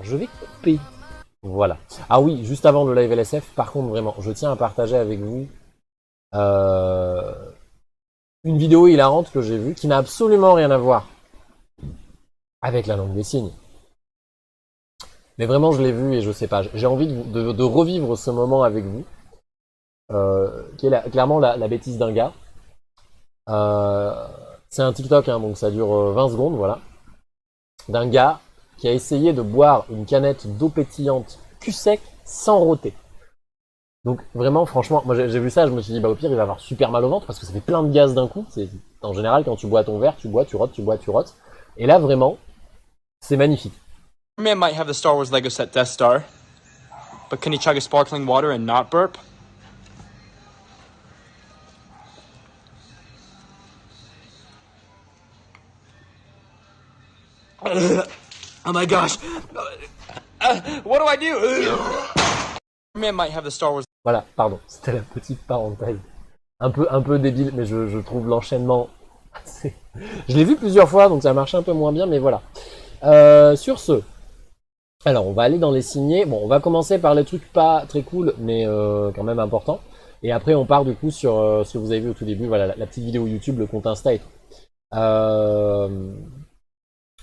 je vais couper. Voilà. Ah oui, juste avant le live LSF, par contre, vraiment, je tiens à partager avec vous euh, une vidéo hilarante que j'ai vue qui n'a absolument rien à voir avec la langue des signes. Mais vraiment, je l'ai vue et je sais pas. J'ai envie de revivre ce moment avec vous, qui est clairement la bêtise d'un gars. Euh, c'est un TikTok, hein, donc ça dure 20 secondes, voilà. D'un gars qui a essayé de boire une canette d'eau pétillante cul sec sans rôter. Donc vraiment, franchement, moi j'ai vu ça, je me suis dit, bah au pire, il va avoir super mal au ventre parce que ça fait plein de gaz d'un coup. C'est en général, quand tu bois ton verre, tu bois, tu rotes, tu bois, tu rotes. Et là, vraiment, c'est magnifique. Man might have the Star Wars Lego set Death Star, but can he chug a sparkling water and not burp? Oh my gosh. What do I do? Man might have the Star Wars. Voilà, pardon, c'était la petite parenthèse. Un peu débile, mais je trouve l'enchaînement assez... Je l'ai vu plusieurs fois, donc ça marche un peu moins bien, mais voilà. Sur ce, alors on va aller dans les signés. Bon, on va commencer par les trucs pas très cool, mais quand même importants. Et après, on part du coup sur ce que vous avez vu au tout début, voilà, la petite vidéo YouTube, le compte Insta et tout.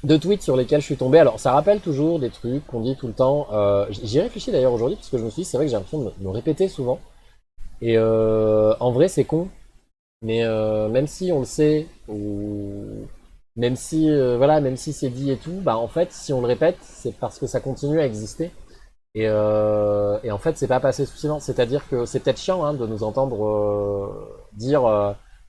Deux tweets sur lesquels je suis tombé. Alors, ça rappelle toujours des trucs qu'on dit tout le temps. J'y réfléchis d'ailleurs aujourd'hui, parce que je me suis dit, c'est vrai que j'ai l'impression de me répéter souvent. Et en vrai, c'est con. Mais même si on le sait, ou même si voilà, même si c'est dit et tout, bah en fait, si on le répète, c'est parce que ça continue à exister. Et en fait, c'est pas passé sous silence. C'est-à-dire que c'est peut-être chiant hein, de nous entendre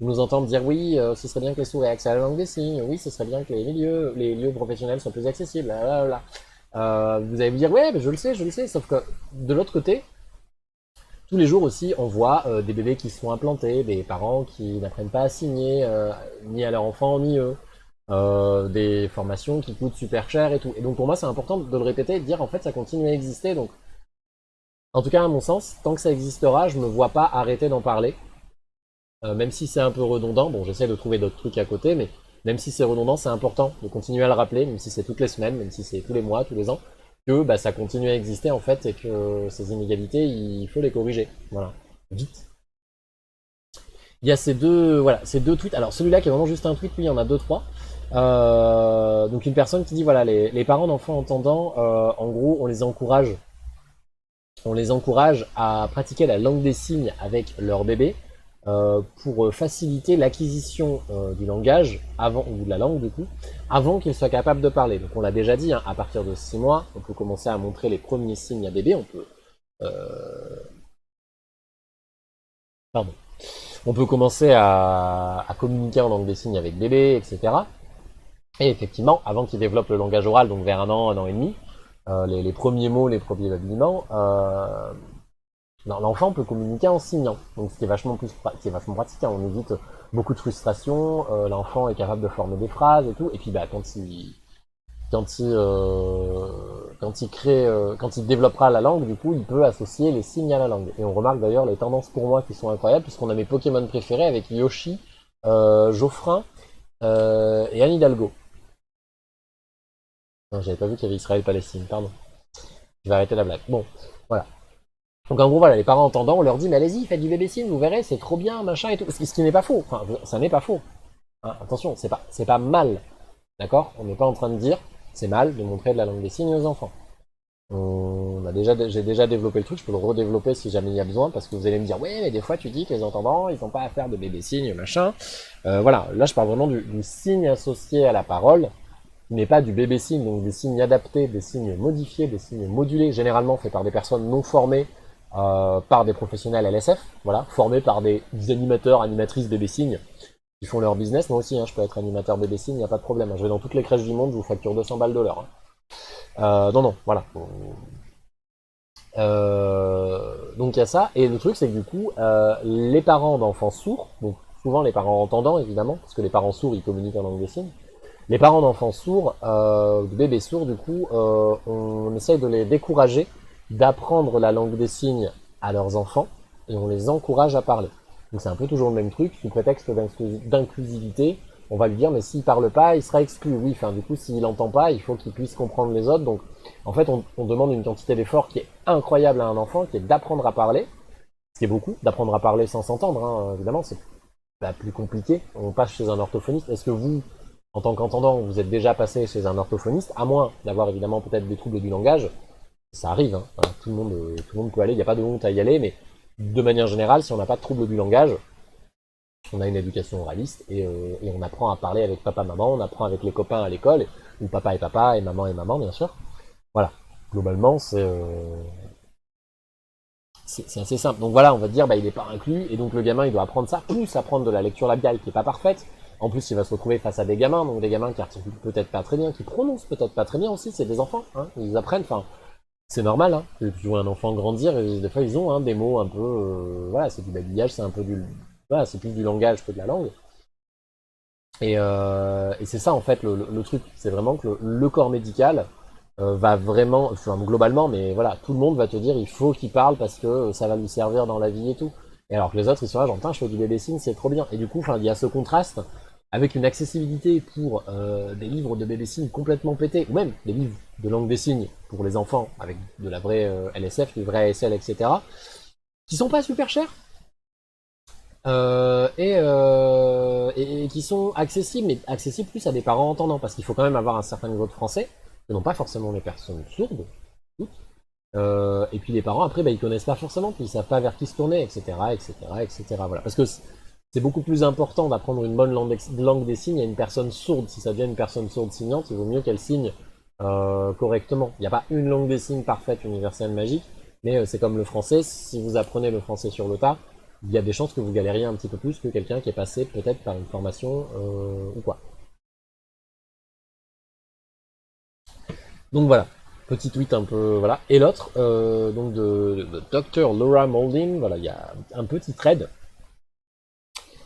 de nous entendre dire oui, ce serait bien que les sourds aient accès à la langue des signes. Oui, ce serait bien que les lieux professionnels soient plus accessibles. Là, là, là. Vous allez vous dire ouais, mais je le sais. Sauf que de l'autre côté, tous les jours aussi, on voit des bébés qui se font implanter, des parents qui n'apprennent pas à signer, ni à leur enfant, ni eux. Des formations qui coûtent super cher et tout. Et donc pour moi, c'est important de le répéter et de dire en fait ça continue à exister. Donc, en tout cas, à mon sens, tant que ça existera, je me vois pas arrêter d'en parler. Même si c'est un peu redondant, bon, j'essaie de trouver d'autres trucs à côté, mais même si c'est redondant, c'est important de continuer à le rappeler, même si c'est toutes les semaines, même si c'est tous les mois, tous les ans, que bah, ça continue à exister en fait et que ces inégalités, il faut les corriger. Voilà, vite. Il y a voilà, ces deux tweets. Alors celui-là qui est vraiment juste un tweet, lui, il y en a deux, trois. Donc une personne qui dit voilà, les parents d'enfants entendants, en gros, on les encourage à pratiquer la langue des signes avec leur bébé pour faciliter l'acquisition du langage avant ou de la langue du coup, avant qu'ils soient capables de parler. Donc on l'a déjà dit, hein, à partir de 6 mois, on peut commencer à montrer les premiers signes à bébé. Pardon. On peut commencer à communiquer en langue des signes avec bébé, etc. Et effectivement, avant qu'il développe le langage oral, donc vers un an et demi, les premiers mots, les premiers habillements, l'enfant peut communiquer en signant. Donc ce qui est vachement pratique, hein. On évite beaucoup de frustration, l'enfant est capable de former des phrases et tout, et puis bah quand il développera la langue, du coup, il peut associer les signes à la langue. Et on remarque d'ailleurs les tendances pour moi qui sont incroyables, puisqu'on a mes Pokémon préférés avec Yoshi, Geoffrin et Anne Hidalgo. Non, j'avais pas vu qu'il y avait Israël-Palestine, pardon. Je vais arrêter la blague. Bon, voilà. Donc en gros, voilà, les parents entendants, on leur dit, mais allez-y, faites du bébé signe, vous verrez, c'est trop bien, machin et tout. Ce qui n'est pas faux. Enfin, ça n'est pas faux. Hein, attention, c'est pas mal. D'accord? On n'est pas en train de dire, c'est mal de montrer de la langue des signes aux enfants. J'ai déjà développé le truc, je peux le redévelopper si jamais il y a besoin, parce que vous allez me dire, ouais, mais des fois tu dis que les entendants, ils n'ont pas à faire de bébé signe, machin. Voilà, là je parle vraiment du signe associé à la parole, qui n'est pas du bébé signe, donc des signes adaptés, des signes modifiés, des signes modulés, généralement faits par des personnes non formées, par des professionnels LSF, voilà, formés par des animateurs, animatrices bébé signes, qui font leur business. Moi aussi, hein, je peux être animateur bébé signe, il n'y a pas de problème. Je vais dans toutes les crèches du monde, je vous facture 200 balles de l'heure. Hein. Non, voilà. Donc il y a ça, et le truc c'est que du coup, les parents d'enfants sourds, donc souvent les parents entendants évidemment, parce que les parents sourds ils communiquent en langue des signes, les parents d'enfants sourds, de bébés sourds du coup, on essaye de les décourager d'apprendre la langue des signes à leurs enfants, et on les encourage à parler. Donc c'est un peu toujours le même truc, sous prétexte d'inclusivité, on va lui dire mais s'il parle pas, il sera exclu. Oui, enfin du coup s'il entend pas, il faut qu'il puisse comprendre les autres, donc En fait, on demande une quantité d'effort qui est incroyable à un enfant, qui est d'apprendre à parler, ce qui est beaucoup, d'apprendre à parler sans s'entendre, hein, évidemment, c'est plus compliqué. On passe chez un orthophoniste. Est-ce que vous, en tant qu'entendant, vous êtes déjà passé chez un orthophoniste, à moins d'avoir évidemment peut-être des troubles du langage? Ça arrive, hein. Voilà, tout le monde peut aller, il n'y a pas de honte à y aller, mais de manière générale, si on n'a pas de trouble du langage, on a une éducation oraliste et on apprend à parler avec papa-maman, on apprend avec les copains à l'école, ou papa et maman, bien sûr. Voilà, globalement, c'est assez simple. Donc voilà, on va dire, bah, il n'est pas inclus, et donc le gamin, il doit apprendre ça, plus apprendre de la lecture labiale qui est pas parfaite. En plus, il va se retrouver face à des gamins, donc des gamins qui articulent peut-être pas très bien, qui prononcent peut-être pas très bien aussi, c'est des enfants, hein, ils apprennent, enfin, c'est normal, hein. Tu vois un enfant grandir, et des fois ils ont hein, des mots un peu, voilà, c'est du babillage, c'est un peu voilà, c'est plus du langage que de la langue. Et c'est ça en fait le truc, c'est vraiment que le corps médical va vraiment, enfin, globalement, mais voilà, tout le monde va te dire il faut qu'il parle parce que ça va lui servir dans la vie et tout. Et alors que les autres ils sont là, genre, putain, je fais du bébé-signe, c'est trop bien. Et du coup, enfin, il y a ce contraste avec une accessibilité pour des livres de bébé-signe complètement pétés, ou même des livres de langue des signes pour les enfants avec de la vraie LSF, du vrai ASL, etc., qui sont pas super chers. Et qui sont accessibles, mais accessibles plus à des parents entendants, parce qu'il faut quand même avoir un certain niveau de français, que n'ont pas forcément les personnes sourdes, toutes. Et puis les parents, après, bah, ils connaissent pas forcément, puis ils savent pas vers qui se tourner, etc., etc., etc. Voilà. Parce que c'est beaucoup plus important d'apprendre une bonne langue des signes à une personne sourde. Si ça devient une personne sourde signante, il vaut mieux qu'elle signe correctement. Il n'y a pas une langue des signes parfaite, universelle, magique, mais c'est comme le français. Si vous apprenez le français sur le tas, il y a des chances que vous galériez un petit peu plus que quelqu'un qui est passé peut-être par une formation ou quoi. Donc voilà, petit tweet un peu, voilà. Et l'autre, donc de Dr. Laura Moulding, voilà, il y a un petit thread.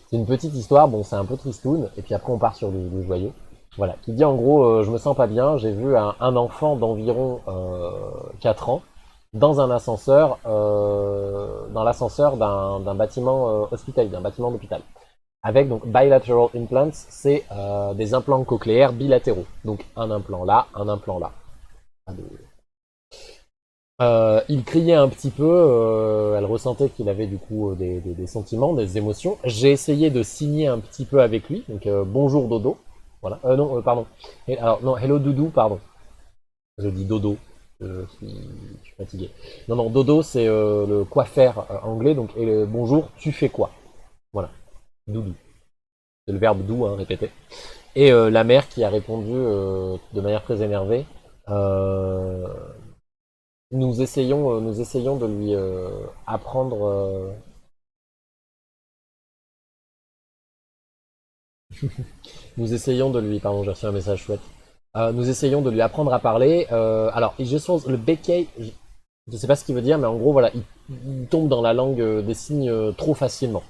C'est une petite histoire, bon c'est un peu tristoun, et puis après on part sur le joyeux. Voilà, qui dit en gros, je me sens pas bien, j'ai vu un enfant d'environ 4 ans dans un ascenseur, dans l'ascenseur d'un bâtiment hospitalier, d'un bâtiment d'hôpital. Avec donc bilateral implants, c'est des implants cochléaires bilatéraux. Donc un implant là, un implant là. Il criait un petit peu, elle ressentait qu'il avait du coup des sentiments, des émotions. J'ai essayé de signer un petit peu avec lui, donc bonjour dodo, voilà. Non, pardon. Alors non, hello doudou, pardon. Je dis dodo, je suis fatigué. Non, non, dodo c'est le coiffeur anglais, donc et le bonjour, tu fais quoi? Voilà, doudou. C'est le verbe doux, hein, répété. Et la mère qui a répondu de manière très énervée. Euh, nous essayons de lui apprendre. Nous essayons de lui. Pardon, j'ai reçu un message chouette. Nous essayons de lui apprendre à parler. Alors, je pense le béquet, je ne sais pas ce qu'il veut dire, mais en gros, voilà, il tombe dans la langue des signes trop facilement.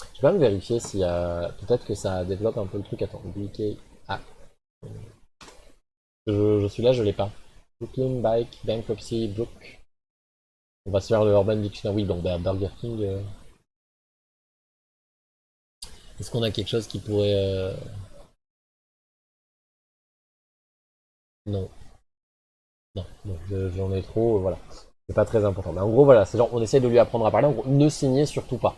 Je vais quand même vérifier s'il y a. Peut-être que ça développe un peu le truc. Attends, béquet. Ah, je suis là, je l'ai pas. Brooklyn, Bike, Bankruptcy, Brook. On va se faire le Urban Dictionary. Oui, bon, Burger King. Est-ce qu'on a quelque chose qui pourrait. Non, non, non, j'en ai trop, voilà. C'est pas très important. Mais en gros, voilà, c'est genre, on essaie de lui apprendre à parler. En gros, ne signez surtout pas.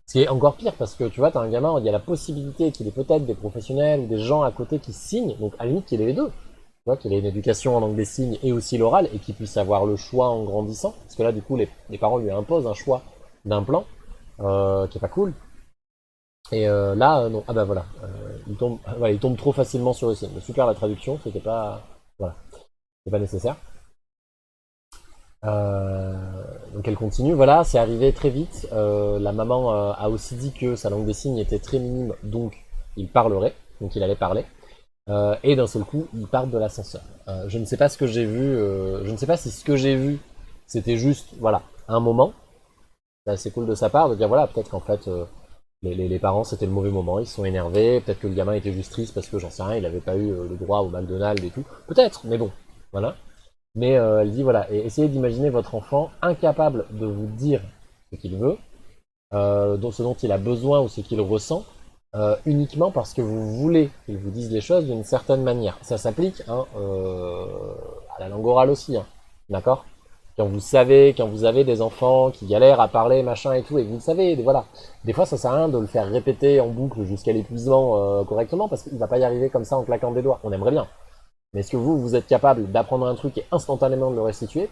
Ce qui est encore pire parce que tu vois, t'as un gamin, il y a la possibilité qu'il ait peut-être des professionnels ou des gens à côté qui signent, donc à la limite qu'il ait les deux. Tu vois, qu'il ait une éducation en langue des signes et aussi l'oral et qu'il puisse avoir le choix en grandissant. Parce que là, du coup, les parents lui imposent un choix d'un plan qui est pas cool. Et là, non. Ah bah voilà. Voilà, il tombe trop facilement sur le signe. Super la traduction, c'était pas. Voilà. C'est pas nécessaire. Donc elle continue, voilà, c'est arrivé très vite. La maman a aussi dit que sa langue des signes était très minime, donc il parlerait, donc il allait parler. Et d'un seul coup, il part de l'ascenseur. Je ne sais pas ce que j'ai vu, je ne sais pas si ce que j'ai vu, c'était juste, voilà, un moment. C'est assez cool de sa part de dire, voilà, peut-être qu'en fait, les parents, c'était le mauvais moment, ils se sont énervés, peut-être que le gamin était juste triste parce que j'en sais rien, il n'avait pas eu le droit au McDonald's et tout. Peut-être, mais bon, voilà. Mais elle dit voilà, et essayez d'imaginer votre enfant incapable de vous dire ce qu'il veut, ce dont il a besoin ou ce qu'il ressent, uniquement parce que vous voulez qu'ils vous disent les choses d'une certaine manière. Ça s'applique hein, à la langue orale aussi, hein, d'accord? Quand vous avez des enfants qui galèrent à parler, machin et tout, et que vous le savez, voilà. Des fois, ça sert à rien de le faire répéter en boucle jusqu'à l'épuisement correctement, parce qu'il va pas y arriver comme ça en claquant des doigts. On aimerait bien. Mais est-ce que vous êtes capable d'apprendre un truc et instantanément de le restituer?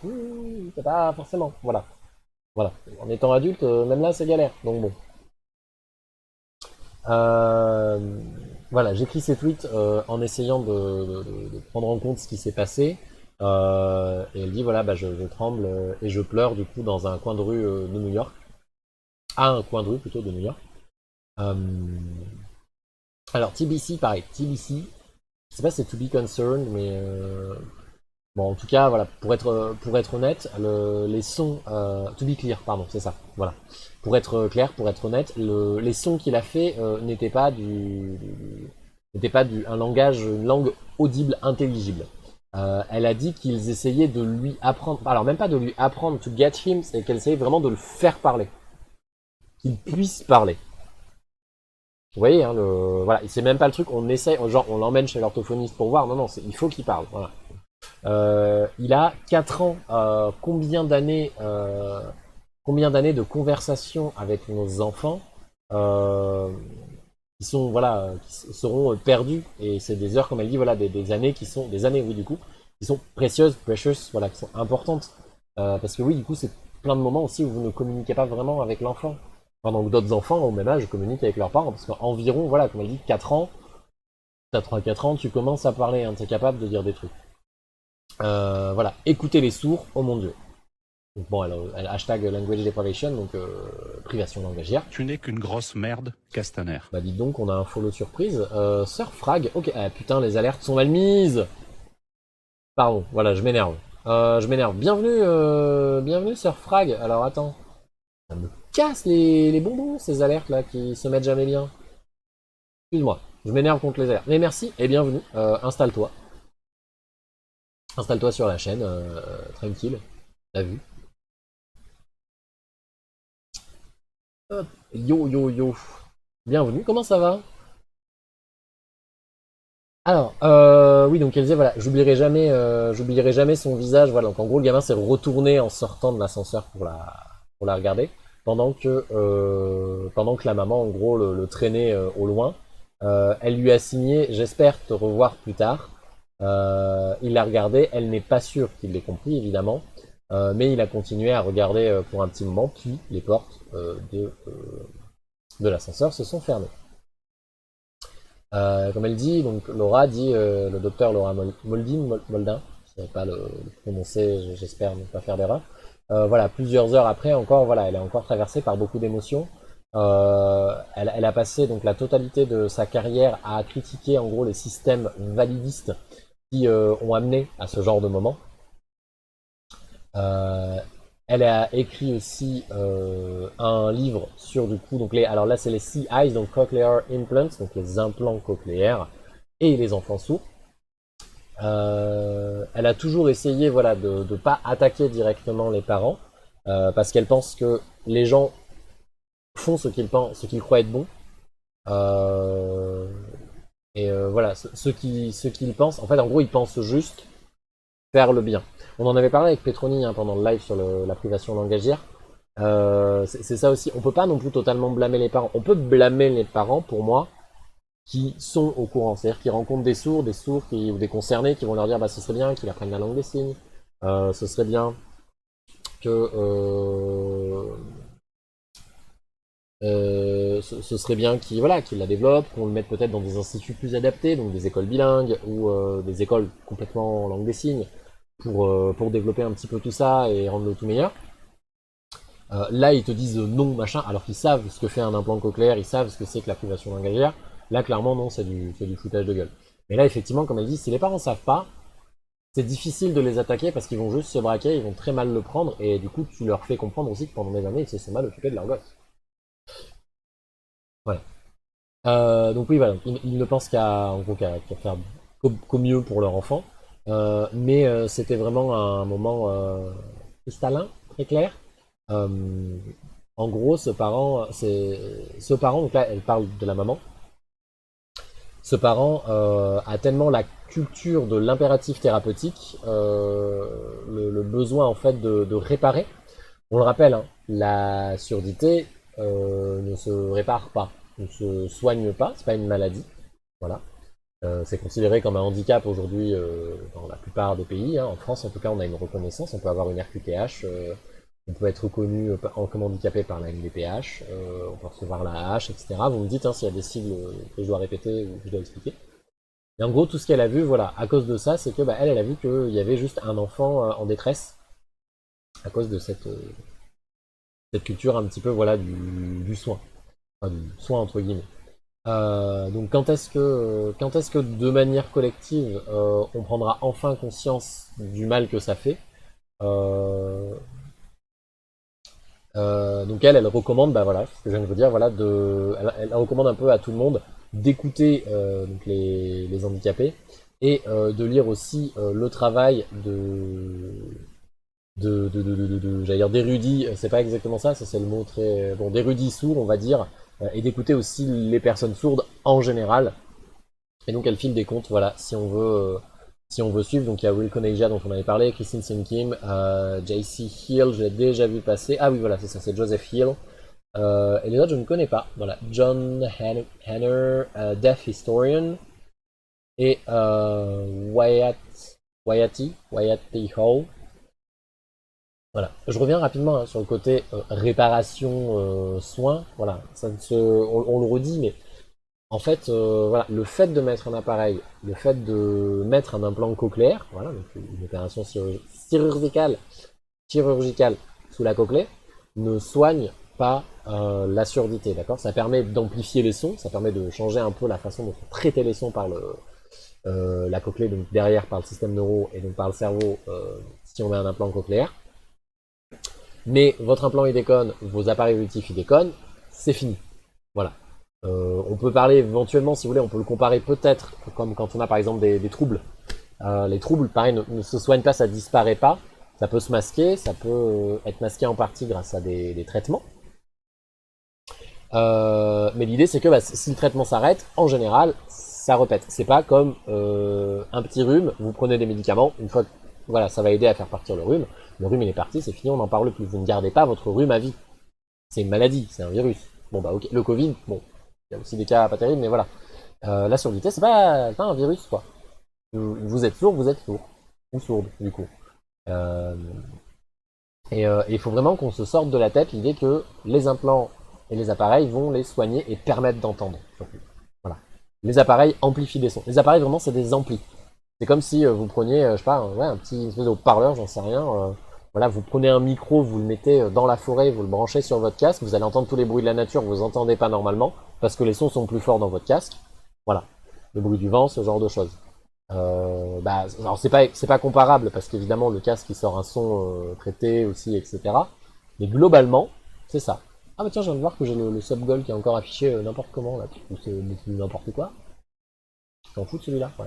C'est pas forcément. Voilà. Voilà. En étant adulte, même là, c'est galère. Donc bon. Euh, voilà, j'écris ces tweets en essayant de prendre en compte ce qui s'est passé. Et elle dit voilà, bah, je tremble et je pleure du coup dans un coin de rue de New York. À un coin de rue plutôt de New York. Euh, alors TBC, pareil, TBC, je sais pas si c'est to be concerned, mais bon, en tout cas, voilà, pour être honnête, les sons, to be clear, pardon, c'est ça, voilà. Pour être clair, pour être honnête, les sons qu'il a fait n'étaient pas un langage, une langue audible, intelligible. Elle a dit qu'ils essayaient de lui apprendre, alors même pas de lui apprendre to get him, c'est qu'elle essayait vraiment de le faire parler, qu'il puisse parler. Vous voyez, hein, voilà, c'est même pas le truc, on essaye, genre on l'emmène chez l'orthophoniste pour voir, non, non, il faut qu'il parle, voilà. Il a 4 ans. Combien d'années de conversation avec nos enfants qui sont voilà, qui seront perdues et c'est des heures comme elle dit voilà des années qui sont des années oui du coup qui sont précieuses, precious voilà qui sont importantes parce que oui du coup c'est plein de moments aussi où vous ne communiquez pas vraiment avec l'enfant pendant que d'autres enfants au même âge communiquent avec leurs parents parce qu'environ voilà comme elle dit 4 ans t'as 3-4 ans tu commences à parler hein, t'es capable de dire des trucs. Voilà, écoutez les sourds, oh mon dieu. Donc bon, elle hashtag language deprivation, donc privation langagière. Tu n'es qu'une grosse merde, Castaner. Bah dites donc, on a un follow surprise. Sœur Frag, ok, ah, putain, les alertes sont mal mises. Pardon, voilà, je m'énerve. Je m'énerve. Bienvenue Sœur Frag. Alors attends, ça me casse les bonbons ces alertes là qui se mettent jamais bien. Excuse-moi, je m'énerve contre les alertes. Mais merci et bienvenue. Installe-toi. Installe-toi sur la chaîne, tranquille. T'as vu. Hop. Yo yo yo. Bienvenue, comment ça va? Alors, oui, donc elle disait, voilà, j'oublierai jamais son visage, voilà, donc en gros, le gamin s'est retourné en sortant de l'ascenseur pour la regarder, pendant que la maman, en gros, le traînait au loin. Elle lui a signé, j'espère te revoir plus tard. Il l'a regardé, elle n'est pas sûre qu'il l'ait compris, évidemment, mais il a continué à regarder pour un petit moment, puis les portes de l'ascenseur se sont fermées. Comme elle dit, donc Laura dit, le docteur Laura Moldin, je ne sais pas le prononcer, j'espère ne pas faire d'erreur. Voilà, plusieurs heures après, encore, voilà, elle est encore traversée par beaucoup d'émotions. Elle a passé donc la totalité de sa carrière à critiquer en gros les systèmes validistes qui ont amené à ce genre de moment. Elle a écrit aussi un livre sur du coup, donc alors là c'est les CIs, donc Cochlear Implants, donc les implants cochléaires et les enfants sourds. Elle a toujours essayé voilà, de ne pas attaquer directement les parents, parce qu'elle pense que les gens font ce qu'ils croient être bon. Voilà, ce qu'ils pensent, en fait en gros ils pensent juste faire le bien. On en avait parlé avec Petroni hein, pendant le live sur la privation langagière. C'est ça aussi. On peut pas non plus totalement blâmer les parents. On peut blâmer les parents, pour moi, qui sont au courant. C'est-à-dire qui rencontrent des sourds ou des concernés qui vont leur dire bah, ce serait bien qu'ils apprennent la langue des signes. Ce serait bien que... ce serait bien qu'ils voilà, qu'ils la développent, qu'on le mette peut-être dans des instituts plus adaptés, donc des écoles bilingues ou des écoles complètement en langue des signes, pour développer un petit peu tout ça et rendre le tout meilleur. Là, ils te disent non, machin, alors qu'ils savent ce que fait un implant cochléaire, ils savent ce que c'est que la privation langagière. Là, clairement, non, c'est du foutage de gueule. Mais là, effectivement, comme elle dit, si les parents savent pas, c'est difficile de les attaquer parce qu'ils vont juste se braquer, ils vont très mal le prendre, et du coup, tu leur fais comprendre aussi que pendant des années, ils se sont mal occupés de leur gosse. Voilà. Donc oui, voilà, ils ne pensent qu'à faire qu'au mieux pour leur enfant. Mais c'était vraiment un moment cristallin, très clair. En gros, ce parent, donc là, elle parle de la maman. ce parent a tellement la culture de l'impératif thérapeutique, le besoin en fait de réparer. On le rappelle, hein, la surdité ne se répare pas, ne se soigne pas, c'est pas une maladie. Voilà. C'est considéré comme un handicap aujourd'hui dans la plupart des pays. Hein. En France, en tout cas, on a une reconnaissance. On peut avoir une RQTH. On peut être reconnu comme handicapé par la MDPH. On peut recevoir la H, etc. Vous me dites hein, s'il y a des sigles que je dois répéter ou que je dois expliquer. Et en gros, tout ce qu'elle a vu, voilà, à cause de ça, c'est que elle a vu qu'il y avait juste un enfant en détresse à cause de cette culture un petit peu voilà du soin, enfin, du soin entre guillemets. Donc quand est-ce que de manière collective on prendra enfin conscience du mal que ça fait. Donc elle recommande, voilà, ce que je viens de vous dire, voilà, elle recommande un peu à tout le monde d'écouter donc les handicapés et de lire aussi le travail j'allais dire d'érudits, c'est pas exactement ça, c'est le mot très bon, d'érudits sourds, on va dire, et d'écouter aussi les personnes sourdes en général. Et donc elle file des comptes, voilà, si on veut suivre. Donc il y a Will Conaja dont on avait parlé, Christine Sin Kim, JC Hill, j'ai déjà vu passer. Ah oui, voilà, c'est ça, c'est Joseph Hill. Et les autres, je ne connais pas. Voilà, John Hanner, Deaf Historian, et Wyatt Hall. Voilà. Je reviens rapidement hein, sur le côté réparation, soin. Voilà, on le redit, mais en fait, voilà, le fait de mettre un appareil, le fait de mettre un implant cochléaire, voilà, donc une opération chirurgicale sous la cochlée, ne soigne pas la surdité, d'accord? Ça permet d'amplifier les sons, ça permet de changer un peu la façon dont on traitait les sons par la cochlée, donc derrière par le système neuro et donc par le cerveau, si on met un implant cochléaire. Mais votre implant il déconne, vos appareils auditifs ils déconnent, c'est fini. Voilà. On peut parler éventuellement, si vous voulez, on peut le comparer peut-être comme quand on a par exemple des troubles. Les troubles, pareil, ne se soignent pas, ça disparaît pas. Ça peut se masquer, ça peut être masqué en partie grâce à des traitements. Mais l'idée c'est que si le traitement s'arrête, en général, ça repète. C'est pas comme un petit rhume, vous prenez des médicaments, une fois que voilà, ça va aider à faire partir le rhume il est parti, c'est fini, on n'en parle plus. Vous ne gardez pas votre rhume à vie. C'est une maladie, c'est un virus. Bon bah ok, le Covid, bon, il y a aussi des cas pas terribles, mais voilà. La surdité, c'est pas un virus, quoi. Vous êtes sourd, ou sourde, du coup. Et il faut vraiment qu'on se sorte de la tête l'idée que les implants et les appareils vont les soigner et permettre d'entendre, surtout. Voilà. Les appareils amplifient les sons. Les appareils, vraiment, c'est des amplis. C'est comme si vous preniez, je sais pas, un petit espèce de haut-parleur, j'en sais rien. Voilà, vous prenez un micro, vous le mettez dans la forêt, vous le branchez sur votre casque, vous allez entendre tous les bruits de la nature, vous entendez pas normalement, parce que les sons sont plus forts dans votre casque. Voilà. Le bruit du vent, ce genre de choses. Alors c'est pas comparable, parce qu'évidemment le casque il sort un son traité aussi, etc. Mais globalement, c'est ça. Ah bah tiens, je viens de voir que j'ai le sub-goal qui est encore affiché n'importe comment là, ou c'est n'importe quoi. Je t'en fous de celui-là, ouais.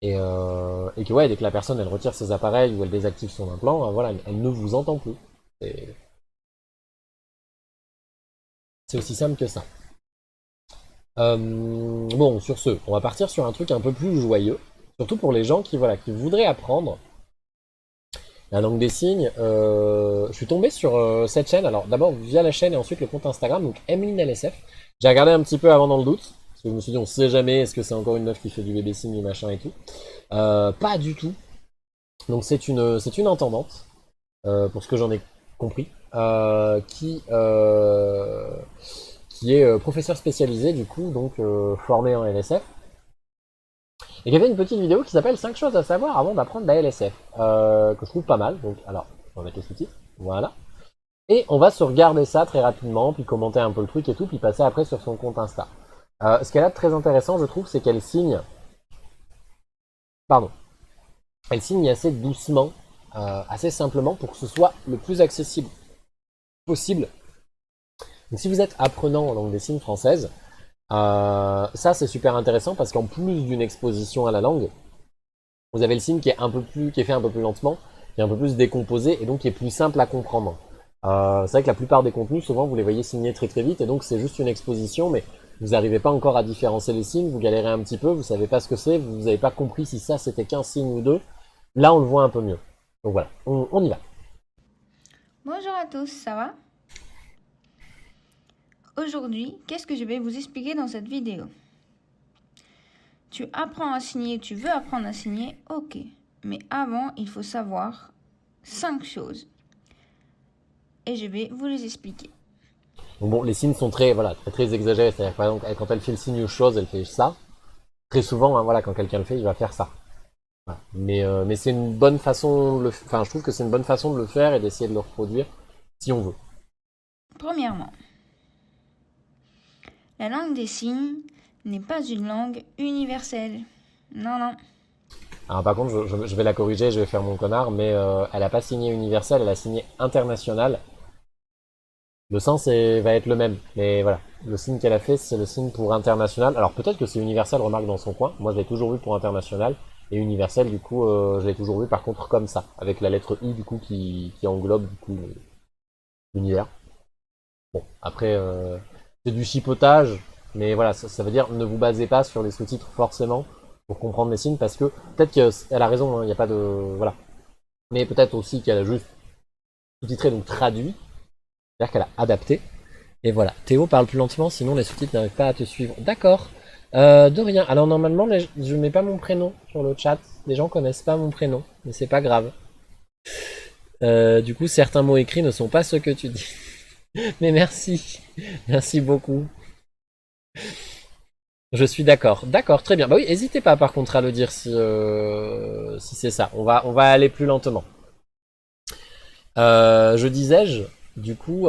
Et que ouais, dès que la personne elle retire ses appareils ou elle désactive son implant, voilà, elle ne vous entend plus. C'est aussi simple que ça. Bon, sur ce, on va partir sur un truc un peu plus joyeux, surtout pour les gens qui voudraient apprendre la langue des signes. Je suis tombé sur cette chaîne, alors d'abord via la chaîne et ensuite le compte Instagram, donc Emeline LSF. J'ai regardé un petit peu avant dans le doute, parce que je me suis dit on sait jamais, est-ce que c'est encore une meuf qui fait du bébé signe et machin et tout. Pas du tout. Donc c'est une intendante, pour ce que j'en ai compris, qui est professeur spécialisé du coup, donc formé en LSF, et qui avait une petite vidéo qui s'appelle 5 choses à savoir avant d'apprendre la LSF, que je trouve pas mal. Donc alors, on va mettre les sous-titres, voilà. Et on va se regarder ça très rapidement, puis commenter un peu le truc et tout, puis passer après sur son compte Insta. Ce qu'elle a de très intéressant, je trouve, c'est qu'elle signe... Pardon. Elle signe assez doucement, assez simplement, pour que ce soit le plus accessible possible. Donc si vous êtes apprenant en langue des signes française, ça c'est super intéressant parce qu'en plus d'une exposition à la langue, vous avez le signe qui est fait un peu plus lentement, qui est un peu plus décomposé et donc qui est plus simple à comprendre. C'est vrai que la plupart des contenus, souvent, vous les voyez signés très très vite, et donc c'est juste une exposition, mais vous n'arrivez pas encore à différencier les signes, vous galérez un petit peu, vous savez pas ce que c'est, vous n'avez pas compris si ça c'était qu'un signe ou deux. Là, on le voit un peu mieux. Donc voilà, on y va. Bonjour à tous, ça va? Aujourd'hui, qu'est-ce que je vais vous expliquer dans cette vidéo? Tu apprends à signer, tu veux apprendre à signer, ok. Mais avant, il faut savoir 5 choses. Et je vais vous les expliquer. Donc bon, les signes sont très, voilà, très, très exagérés. C'est-à-dire que par exemple, quand elle fait le signe chose, elle fait ça. Très souvent, hein, voilà, quand quelqu'un le fait, il va faire ça. Voilà. Mais c'est une bonne façon de le, enfin, je trouve que c'est une bonne façon de le faire et d'essayer de le reproduire si on veut. Premièrement, la langue des signes n'est pas une langue universelle. Non, non. Alors par contre, je vais la corriger, je vais faire mon connard, mais elle n'a pas signé universel, elle a signé international. Le sens va être le même, mais voilà. Le signe qu'elle a fait, c'est le signe pour international. Alors peut-être que c'est universel, remarque dans son coin. Moi, je l'ai toujours vu pour international. Et universel, du coup, je l'ai toujours vu par contre comme ça, avec la lettre I, du coup, qui englobe du coup l'univers. Bon, après, c'est du chipotage, mais voilà, ça veut dire ne vous basez pas sur les sous-titres forcément pour comprendre les signes, parce que peut-être qu'elle a raison, hein, il n'y a pas de... Voilà. Mais peut-être aussi qu'elle a juste sous-titré, donc traduit, c'est-à-dire qu'elle a adapté. Et voilà. Théo parle plus lentement, sinon les sous-titres n'arrivent pas à te suivre. D'accord. De rien. Alors normalement, je mets pas mon prénom sur le chat. Les gens connaissent pas mon prénom, mais c'est pas grave. Du coup, certains mots écrits ne sont pas ceux que tu dis. Mais merci. Merci beaucoup. Je suis d'accord. D'accord, très bien. Bah oui, n'hésitez pas par contre à le dire si c'est ça. On va aller plus lentement. Je disais-je, du coup,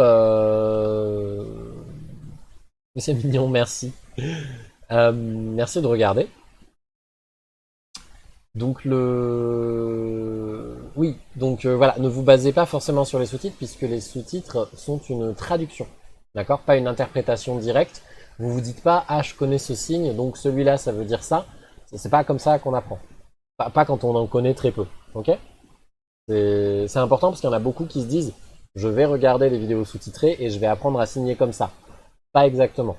c'est mignon, merci. Merci de regarder. Donc oui, donc voilà, ne vous basez pas forcément sur les sous-titres puisque les sous-titres sont une traduction, d'accord? Pas une interprétation directe. Vous vous dites pas, ah je connais ce signe, donc celui-là ça veut dire ça. C'est pas comme ça qu'on apprend. Pas quand on en connaît très peu, ok? C'est important parce qu'il y en a beaucoup qui se disent, je vais regarder les vidéos sous-titrées et je vais apprendre à signer comme ça. Pas exactement.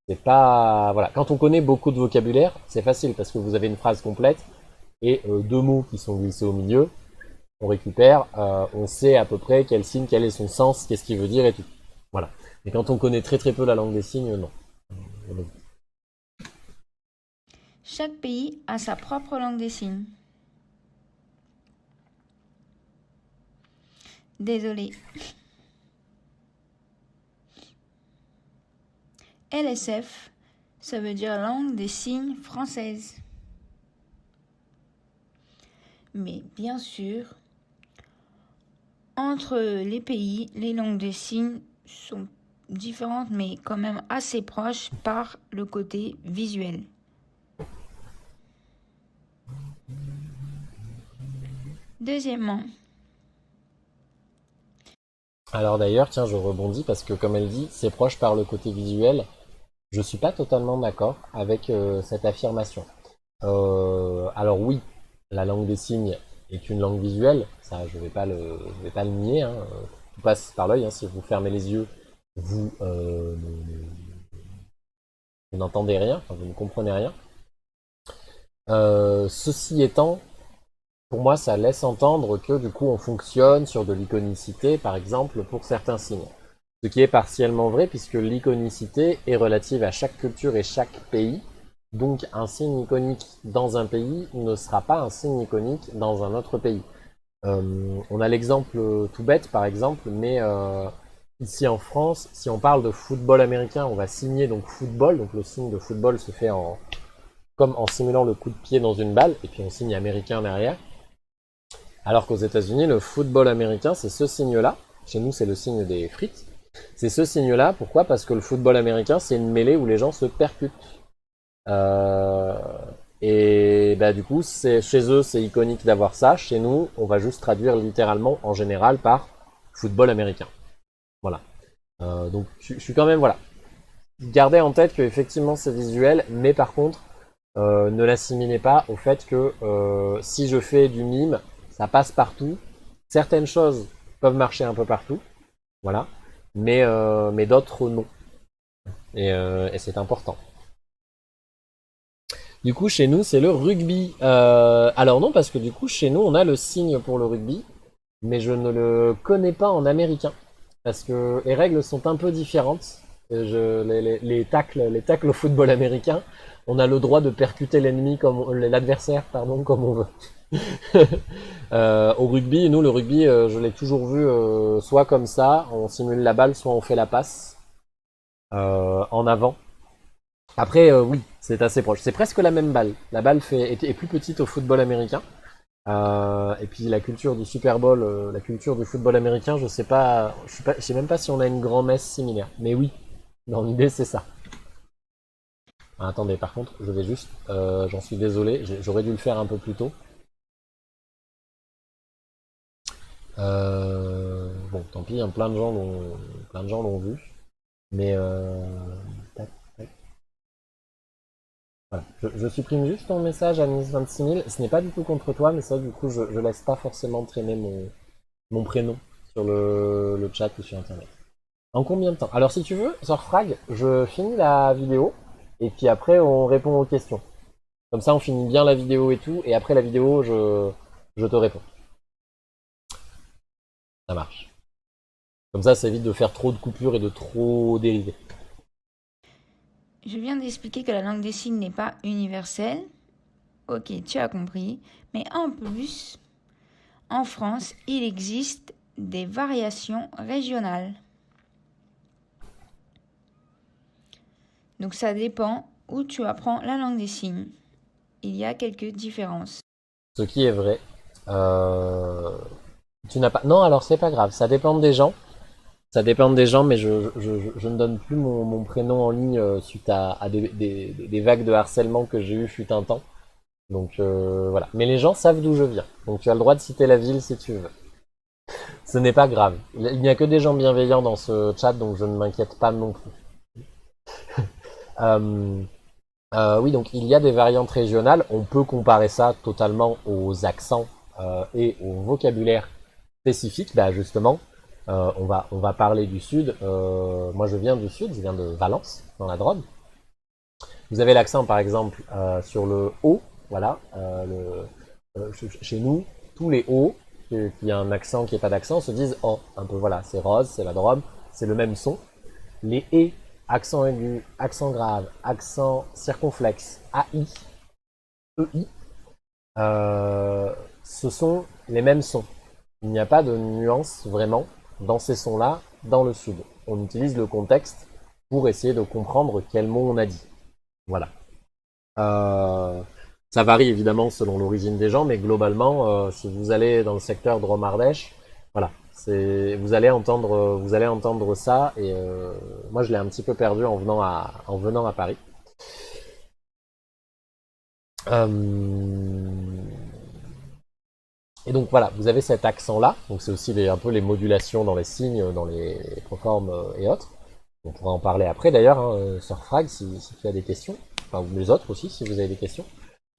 C'est pas... Voilà. Quand on connaît beaucoup de vocabulaire, c'est facile parce que vous avez une phrase complète et deux mots qui sont glissés au milieu. On récupère, on sait à peu près quel signe, quel est son sens, qu'est-ce qu'il veut dire et tout. Voilà. Mais quand on connaît très très peu la langue des signes, non. Chaque pays a sa propre langue des signes. Désolé. LSF, ça veut dire langue des signes française. Mais bien sûr, entre les pays, les langues des signes sont différentes, mais quand même assez proches par le côté visuel. Deuxièmement, Alors d'ailleurs, tiens, je rebondis parce que comme elle dit, c'est proche par le côté visuel. Je suis pas totalement d'accord avec cette affirmation. Alors oui, la langue des signes est une langue visuelle, ça je vais pas le nier, hein. Tout passe par l'œil, hein. Si vous fermez les yeux, vous, vous n'entendez rien, enfin, vous ne comprenez rien. Ceci étant, pour moi, ça laisse entendre que du coup, on fonctionne sur de l'iconicité, par exemple, pour certains signes. Ce qui est partiellement vrai, puisque l'iconicité est relative à chaque culture et chaque pays. Donc, un signe iconique dans un pays ne sera pas un signe iconique dans un autre pays. On a l'exemple tout bête, par exemple, mais ici en France, si on parle de football américain, on va signer donc football. Donc, le signe de football se fait comme en simulant le coup de pied dans une balle, et puis on signe américain derrière. Alors qu'aux États-Unis, le football américain, c'est ce signe-là. Chez nous, c'est le signe des frites. C'est ce signe-là. Pourquoi? Parce que le football américain, c'est une mêlée où les gens se percutent. Et bah, du coup, chez eux, c'est iconique d'avoir ça. Chez nous, on va juste traduire littéralement, en général, par football américain. Voilà. Donc, je suis quand même, voilà. Gardez en tête que effectivement c'est visuel, mais par contre, ne l'assimilez pas au fait que si je fais du mime, ça passe partout. Certaines choses peuvent marcher un peu partout, voilà, mais d'autres non. Et c'est important. Du coup, chez nous, c'est le rugby. Alors non, parce que du coup, chez nous, on a le signe pour le rugby, mais je ne le connais pas en américain, parce que les règles sont un peu différentes. Les tacles au football américain, on a le droit de percuter l'adversaire, pardon, comme on veut. Au rugby, nous, le rugby, je l'ai toujours vu soit comme ça, on simule la balle, soit on fait la passe en avant. Après, oui, c'est assez proche. C'est presque la même balle. La balle est plus petite au football américain. Et puis la culture du Super Bowl, la culture du football américain, je sais pas, je sais même pas si on a une grand-messe similaire. Mais oui, dans l'idée, c'est ça. Ah, attendez, par contre, je vais juste, j'en suis désolé, j'aurais dû le faire un peu plus tôt. Bon, tant pis, hein, plein de gens l'ont vu. Mais tac, tac. Voilà. Je supprime juste ton message à Miss 26 000. Ce n'est pas du tout contre toi, mais ça, du coup, je laisse pas forcément traîner mon prénom sur le chat ou sur Internet. En combien de temps? Alors, si tu veux, Sorfrag, je finis la vidéo, et puis après, on répond aux questions. Comme ça, on finit bien la vidéo et tout, et après la vidéo, je te réponds. Ça marche. Comme ça évite de faire trop de coupures et de trop dériver. Je viens d'expliquer que la langue des signes n'est pas universelle. Ok, tu as compris. Mais en plus, en France, il existe des variations régionales. Donc ça dépend où tu apprends la langue des signes. Il y a quelques différences. Ce qui est vrai. Tu n'as pas. Non, alors c'est pas grave. Ça dépend des gens. Ça dépend des gens, mais je ne donne plus mon prénom en ligne suite à des vagues de harcèlement que j'ai eu fut un temps. Donc voilà. Mais les gens savent d'où je viens. Donc tu as le droit de citer la ville si tu veux. Ce n'est pas grave. Il n'y a que des gens bienveillants dans ce chat, donc je ne m'inquiète pas non plus. Oui, donc il y a des variantes régionales. On peut comparer ça totalement aux accents et au vocabulaire spécifique. Bah justement, on va parler du sud. Moi, je viens du sud, je viens de Valence, dans la Drôme. Vous avez l'accent, par exemple, sur le O. Voilà. Chez nous, tous les O, qui a un accent, qui n'est pas d'accent, se disent O. Un peu, voilà, c'est rose, c'est la Drôme, c'est le même son. Les E, accent aigu, accent grave, accent circonflexe, AI, EI, ce sont les mêmes sons. Il n'y a pas de nuance vraiment dans ces sons-là dans le sud. On utilise le contexte pour essayer de comprendre quel mot on a dit. Voilà. Ça varie évidemment selon l'origine des gens, mais globalement, si vous allez dans le secteur de Drôme-Ardèche, voilà, vous allez entendre ça. Et moi, je l'ai un petit peu perdu en venant à Paris. Et donc voilà, vous avez cet accent-là. Donc c'est aussi un peu les modulations dans les signes, dans les proformes et autres. On pourra en parler après d'ailleurs, hein, Surfrag, si tu as des questions. Enfin, ou les autres aussi, si vous avez des questions.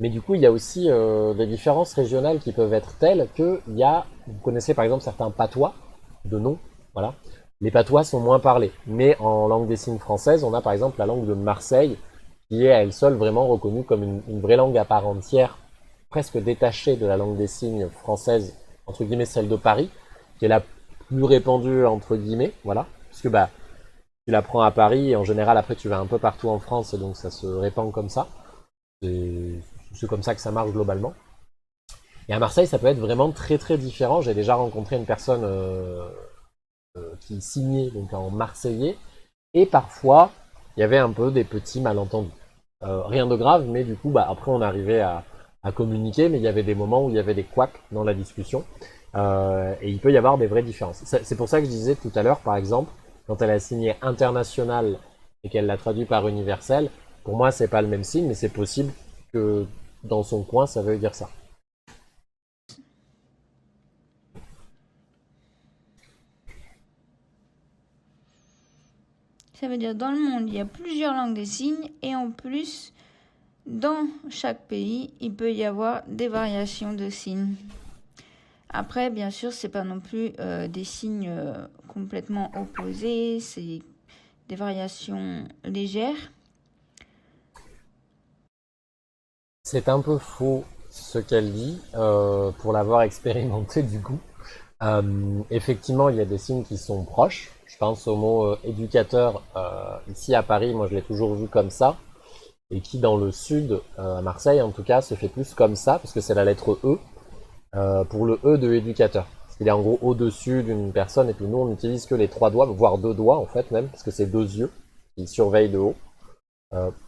Mais du coup, il y a aussi des différences régionales qui peuvent être telles que vous connaissez par exemple certains patois de nom, voilà. Les patois sont moins parlés. Mais en langue des signes française, on a par exemple la langue de Marseille, qui est à elle seule vraiment reconnue comme une vraie langue à part entière, presque détachée de la langue des signes française, entre guillemets celle de Paris, qui est la plus répandue entre guillemets, voilà. Parce que bah, tu l'apprends à Paris et en général après tu vas un peu partout en France et donc ça se répand comme ça. C'est comme ça que ça marche globalement. Et à Marseille, ça peut être vraiment très très différent. J'ai déjà rencontré une personne qui signait donc en marseillais et parfois il y avait un peu des petits malentendus. Rien de grave, mais du coup, bah, après on arrivait à communiquer, mais il y avait des moments où il y avait des couacs dans la discussion. Et il peut y avoir des vraies différences. C'est pour ça que je disais tout à l'heure, par exemple, quand elle a signé international et qu'elle l'a traduit par universel, pour moi, c'est pas le même signe, mais c'est possible que dans son coin, ça veuille dire ça. Ça veut dire dans le monde, il y a plusieurs langues des signes et en plus, dans chaque pays, il peut y avoir des variations de signes. Après, bien sûr, c'est pas non plus des signes complètement opposés, c'est des variations légères. C'est un peu faux ce qu'elle dit, pour l'avoir expérimenté du coup. Effectivement, il y a des signes qui sont proches. Je pense au mot éducateur. Ici à Paris, moi je l'ai toujours vu comme ça. Et qui dans le sud, à Marseille en tout cas, se fait plus comme ça, parce que c'est la lettre E, pour le E de éducateur. Parce qu'il est en gros au-dessus d'une personne, et puis nous on n'utilise que les 3 doigts, voire 2 doigts en fait même, parce que c'est 2 yeux qui surveillent de haut.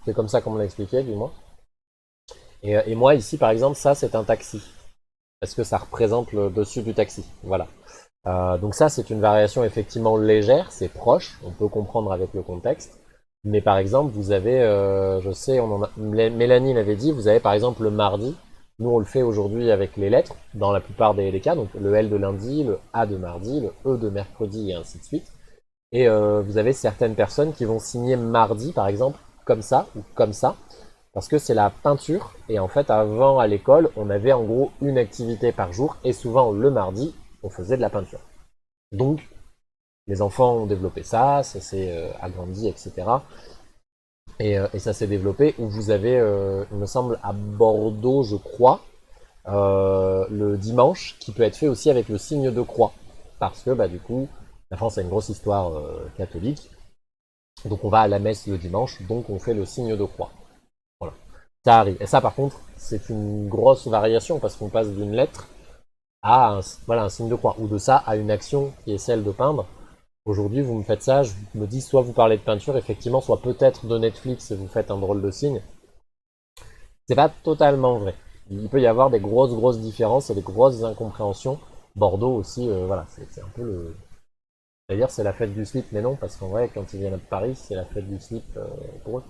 C'est comme ça qu'on me l'a expliqué, du moins. Et moi ici par exemple, ça c'est un taxi. Parce que ça représente le dessus du taxi. Voilà. Donc ça, c'est une variation effectivement légère, c'est proche, on peut comprendre avec le contexte. Mais par exemple, vous avez, je sais, Mélanie l'avait dit, vous avez par exemple le mardi, nous on le fait aujourd'hui avec les lettres, dans la plupart des cas, donc le L de lundi, le A de mardi, le E de mercredi et ainsi de suite. Et vous avez certaines personnes qui vont signer mardi par exemple, comme ça ou comme ça, parce que c'est la peinture, et en fait avant à l'école, on avait en gros une activité par jour, et souvent le mardi, on faisait de la peinture. Donc, les enfants ont développé ça, ça s'est agrandi, etc. Et ça s'est développé, où vous avez, il me semble, à Bordeaux, je crois, le dimanche, qui peut être fait aussi avec le signe de croix. Parce que, bah, du coup, la France a une grosse histoire catholique, donc on va à la messe le dimanche, donc on fait le signe de croix. Voilà. Ça arrive. Et ça, par contre, c'est une grosse variation, parce qu'on passe d'une lettre à voilà, un signe de croix, ou de ça à une action qui est celle de peindre. Aujourd'hui, vous me faites ça, je me dis soit vous parlez de peinture, effectivement, soit peut-être de Netflix et vous faites un drôle de signe. C'est pas totalement vrai. Il peut y avoir des grosses différences et des grosses incompréhensions. Bordeaux aussi, voilà, c'est un peu le... D'ailleurs, c'est la fête du slip, mais non, parce qu'en vrai, quand ils viennent à Paris, c'est la fête du slip pour eux.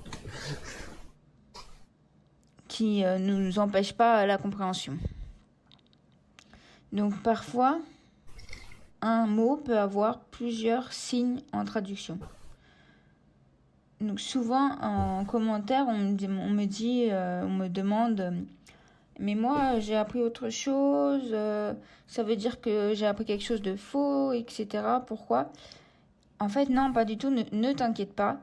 Qui ne nous empêche pas la compréhension. Donc parfois, un mot peut avoir plusieurs signes en traduction. Donc souvent en commentaire, on me demande, mais moi j'ai appris autre chose, ça veut dire que j'ai appris quelque chose de faux, etc. Pourquoi? En fait, non, pas du tout, ne t'inquiète pas.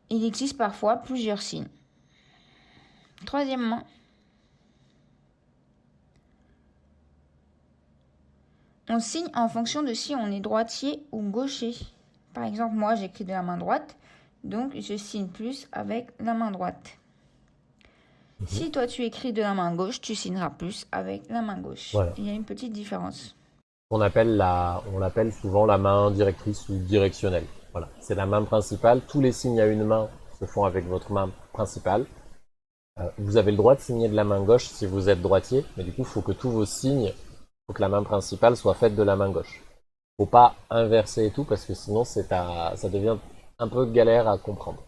Il existe parfois plusieurs signes. Troisièmement, on signe en fonction de si on est droitier ou gaucher. Par exemple, moi j'écris de la main droite, donc je signe plus avec la main droite. Si toi tu écris de la main gauche, tu signeras plus avec la main gauche. Voilà. Il y a une petite différence. On l'appelle souvent la main directrice ou directionnelle. Voilà, c'est la main principale. Tous les signes à une main se font avec votre main principale. Vous avez le droit de signer de la main gauche si vous êtes droitier, mais du coup, il faut que tous vos signes, faut que la main principale soit faite de la main gauche. Faut pas inverser et tout, parce que sinon ça devient un peu galère à comprendre.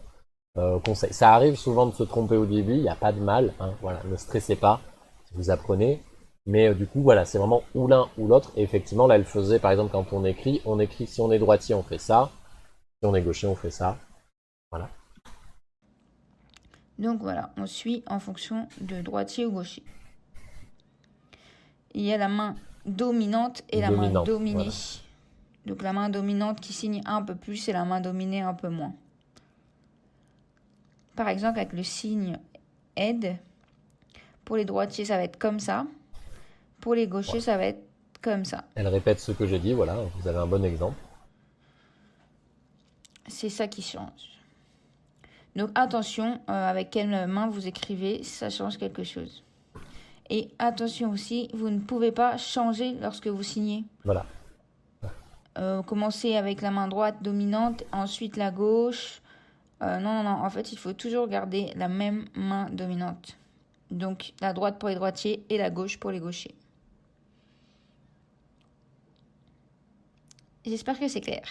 Conseil. Ça arrive souvent de se tromper au début, il n'y a pas de mal, hein, voilà, ne stressez pas, si vous apprenez. Mais du coup, voilà, c'est vraiment ou l'un ou l'autre. Et effectivement, là, elle faisait, par exemple, quand on écrit si on est droitier, on fait ça, si on est gaucher, on fait ça. Voilà. Donc voilà, on suit en fonction de droitier ou gaucher. Il y a la main dominante et la main dominée. Voilà. Donc la main dominante qui signe un peu plus et la main dominée un peu moins. Par exemple, avec le signe aide, pour les droitiers, ça va être comme ça. Pour les gauchers, ça va être comme ça. Elle répète ce que j'ai dit, voilà, vous avez un bon exemple. C'est ça qui change. Donc attention, avec quelle main vous écrivez, ça change quelque chose. Et attention aussi, vous ne pouvez pas changer lorsque vous signez. Voilà. Commencez avec la main droite dominante, ensuite la gauche. Non. En fait, il faut toujours garder la même main dominante. Donc la droite pour les droitiers et la gauche pour les gauchers. J'espère que c'est clair.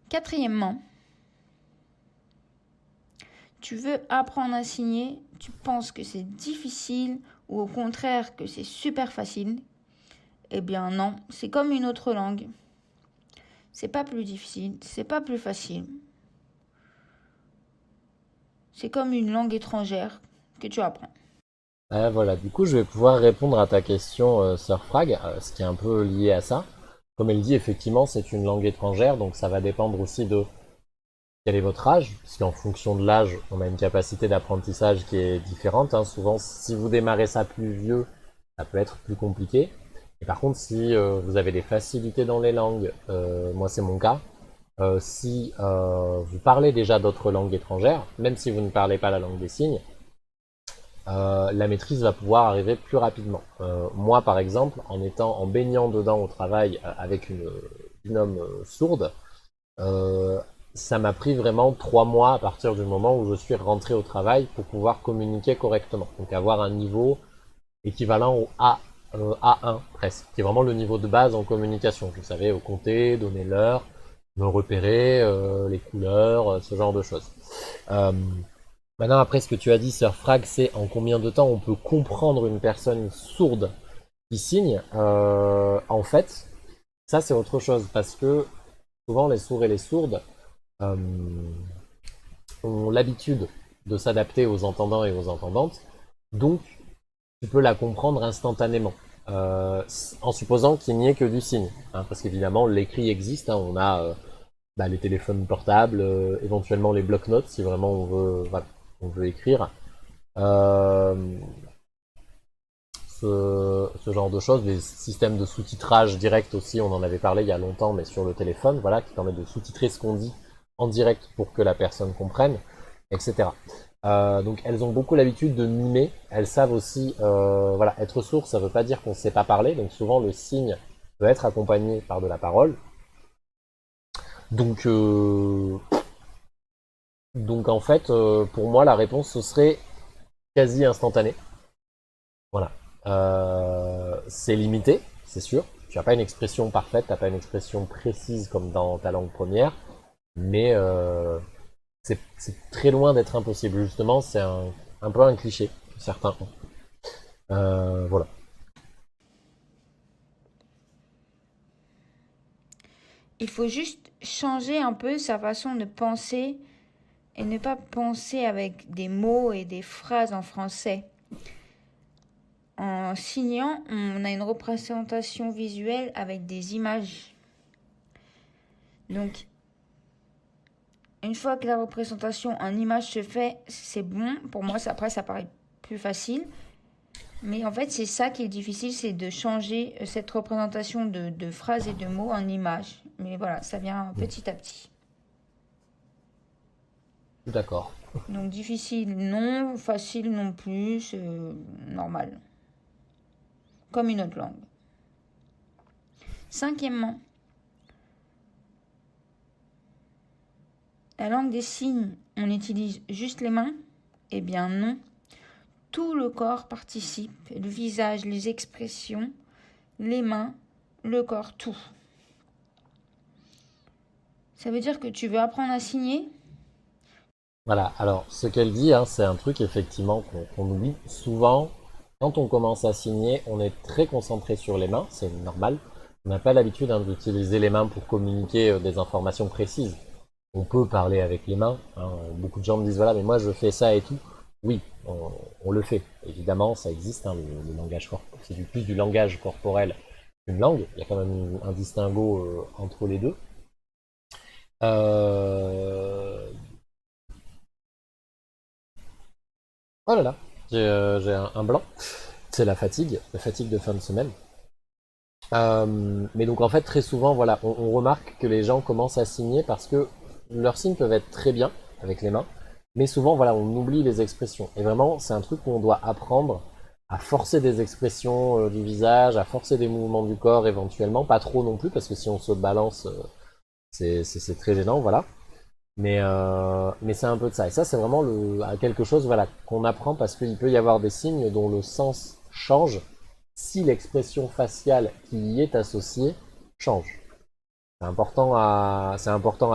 Quatrièmement, tu veux apprendre à signer, tu penses que c'est difficile ou au contraire que c'est super facile. Eh bien non, c'est comme une autre langue. C'est pas plus difficile, c'est pas plus facile. C'est comme une langue étrangère que tu apprends. Voilà, du coup, je vais pouvoir répondre à ta question, Sir Frag, ce qui est un peu lié à ça. Comme elle dit, effectivement, c'est une langue étrangère, donc ça va dépendre aussi de quel est votre âge, parce qu'en fonction de l'âge, on a une capacité d'apprentissage qui est différente, hein. Souvent, si vous démarrez ça plus vieux, ça peut être plus compliqué. Et par contre, si vous avez des facilités dans les langues, moi c'est mon cas, si vous parlez déjà d'autres langues étrangères, même si vous ne parlez pas la langue des signes, la maîtrise va pouvoir arriver plus rapidement. Moi, par exemple, en baignant dedans au travail avec une binôme sourde, euh, ça m'a pris vraiment 3 mois à partir du moment où je suis rentré au travail pour pouvoir communiquer correctement. Donc avoir un niveau équivalent au A1 presque, qui est vraiment le niveau de base en communication. Je savais compter, donner l'heure, me repérer, les couleurs, ce genre de choses. Euh, Maintenant, après, ce que tu as dit, Sir Frag, c'est en combien de temps on peut comprendre une personne sourde qui signe. En fait, ça c'est autre chose, parce que souvent les sourds et les sourdes euh, ont l'habitude de s'adapter aux entendants et aux entendantes, donc tu peux la comprendre instantanément, en supposant qu'il n'y ait que du signe, hein, parce qu'évidemment l'écrit existe, hein, on a les téléphones portables, éventuellement les bloc-notes si vraiment voilà, on veut écrire. Euh, ce genre de choses, les systèmes de sous-titrage direct aussi, on en avait parlé il y a longtemps, mais sur le téléphone, voilà, qui permet de sous-titrer ce qu'on dit en direct pour que la personne comprenne, etc. Donc elles ont beaucoup l'habitude de mimer, elles savent aussi, voilà, être sourd, ça veut pas dire qu'on ne sait pas parler, donc souvent le signe peut être accompagné par de la parole. Donc, en fait, pour moi, la réponse ce serait quasi instantanée. Voilà. C'est limité, c'est sûr. Tu n'as pas une expression parfaite, tu n'as pas une expression précise comme dans ta langue première, mais c'est très loin d'être impossible. Justement, c'est un peu un cliché, certains. Voilà. Il faut juste changer un peu sa façon de penser et ne pas penser avec des mots et des phrases en français. En signant, on a une représentation visuelle avec des images. Donc, une fois que la représentation en image se fait, c'est bon. Pour moi, après, ça paraît plus facile. Mais en fait, c'est ça qui est difficile, c'est de changer cette représentation de phrases et de mots en images. Mais voilà, ça vient petit à petit. D'accord. Donc difficile non, facile non plus, c'est normal. Comme une autre langue. Cinquièmement, la langue des signes, on utilise juste les mains? Eh bien non. Tout le corps participe, le visage, les expressions, les mains, le corps, tout. Ça veut dire que tu veux apprendre à signer? Voilà, alors ce qu'elle dit, hein, c'est un truc effectivement qu'on oublie. Souvent, quand on commence à signer, on est très concentré sur les mains, c'est normal. On n'a pas l'habitude, hein, d'utiliser les mains pour communiquer des informations précises. On peut parler avec les mains, hein. Beaucoup de gens me disent, voilà, mais moi je fais ça et tout. Oui, on le fait. Évidemment, ça existe, hein, le langage corporel. C'est plus du langage corporel qu'une langue. Il y a quand même un distinguo entre les deux. Euh, Oh là là, j'ai un blanc. C'est la fatigue de fin de semaine. Mais donc en fait, très souvent, voilà, on remarque que les gens commencent à signer parce que leurs signes peuvent être très bien avec les mains, mais souvent, voilà, on oublie les expressions. Et vraiment, c'est un truc où on doit apprendre à forcer des expressions du visage, à forcer des mouvements du corps éventuellement, pas trop non plus, parce que si on se balance, c'est très gênant, voilà. Mais c'est un peu de ça. Et ça, c'est vraiment quelque chose, voilà, qu'on apprend parce qu'il peut y avoir des signes dont le sens change si l'expression faciale qui y est associée change. C'est important à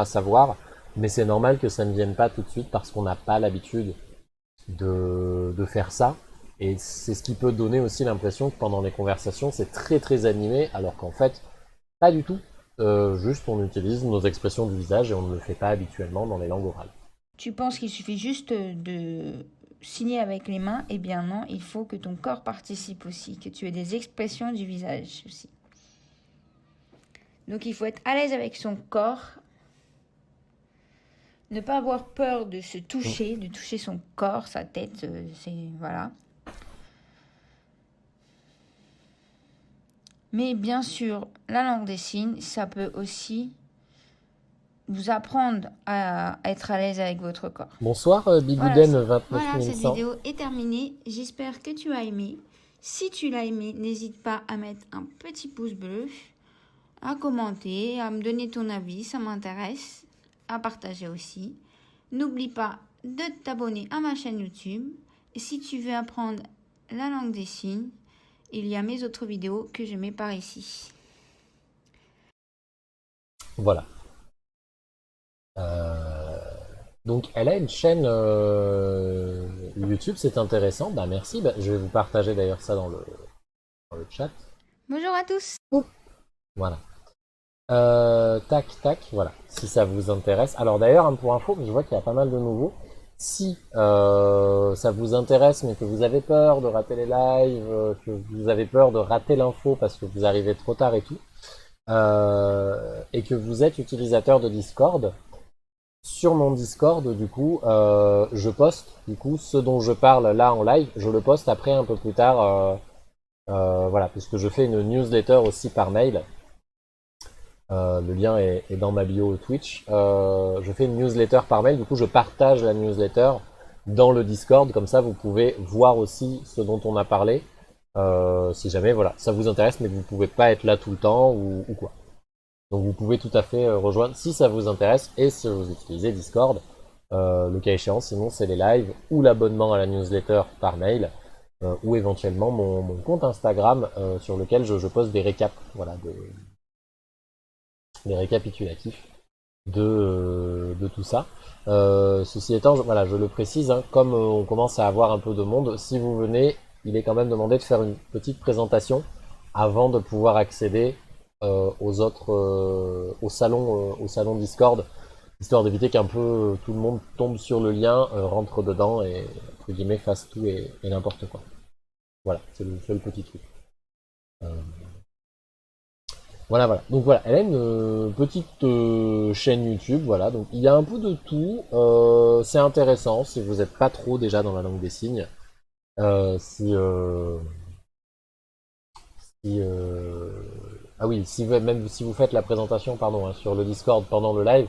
savoir, mais c'est normal que ça ne vienne pas tout de suite parce qu'on n'a pas l'habitude de faire ça. Et c'est ce qui peut donner aussi l'impression que pendant les conversations, c'est très très animé, alors qu'en fait, pas du tout. Juste, on utilise nos expressions du visage et on ne le fait pas habituellement dans les langues orales. Tu penses qu'il suffit juste signer avec les mains, eh bien non, il faut que ton corps participe aussi, que tu aies des expressions du visage aussi. Donc il faut être à l'aise avec son corps, ne pas avoir peur de se toucher, de toucher son corps, sa tête, voilà. Mais bien sûr, la langue des signes, ça peut aussi vous apprendre à être à l'aise avec votre corps. Bonsoir Bigouden 29 cette 100. vidéo est terminée. J'espère que tu as aimé. Si tu l'as aimé, n'hésite pas à mettre un petit pouce bleu, à commenter, à me donner ton avis, ça m'intéresse, à partager aussi. N'oublie pas de t'abonner à ma chaîne YouTube. Et si tu veux apprendre la langue des signes, il y a mes autres vidéos que je mets par ici. Voilà. Donc elle a une chaîne YouTube, c'est intéressant. Bah merci, bah, je vais vous partager d'ailleurs ça dans le chat. Bonjour à tous. Voilà. Tac, voilà. Si ça vous intéresse. Alors d'ailleurs, pour info, je vois qu'il y a pas mal de nouveaux. Si ça vous intéresse, mais que vous avez peur de rater les lives, que vous avez peur de rater l'info parce que vous arrivez trop tard et tout, et que vous êtes utilisateur de Discord, sur mon Discord, du coup, je poste, du coup, ce dont je parle là en live, je le poste après un peu plus tard, voilà, puisque je fais une newsletter aussi par mail. Le lien est dans ma bio Twitch. Je fais une newsletter par mail, du coup je partage la newsletter dans le Discord, comme ça vous pouvez voir aussi ce dont on a parlé, si jamais voilà, ça vous intéresse, mais que vous pouvez pas être là tout le temps ou quoi. Donc vous pouvez tout à fait rejoindre si ça vous intéresse, et si vous utilisez Discord, le cas échéant, sinon c'est les lives ou l'abonnement à la newsletter par mail, ou éventuellement mon compte Instagram sur lequel je poste des récaps, voilà, des récapitulatifs de tout ça. Ceci étant, voilà, je le précise, hein, comme on commence à avoir un peu de monde, si vous venez, il est quand même demandé de faire une petite présentation avant de pouvoir accéder aux autres, au salon Discord, histoire d'éviter qu'un peu tout le monde tombe sur le lien, rentre dedans et entre guillemets fasse tout et n'importe quoi. Voilà, c'est le seul petit truc. Voilà. Donc voilà, elle a une petite chaîne YouTube, voilà. Donc il y a un peu de tout. C'est intéressant si vous n'êtes pas trop déjà dans la langue des signes. Ah oui, même si vous faites la présentation, pardon, hein, sur le Discord pendant le live,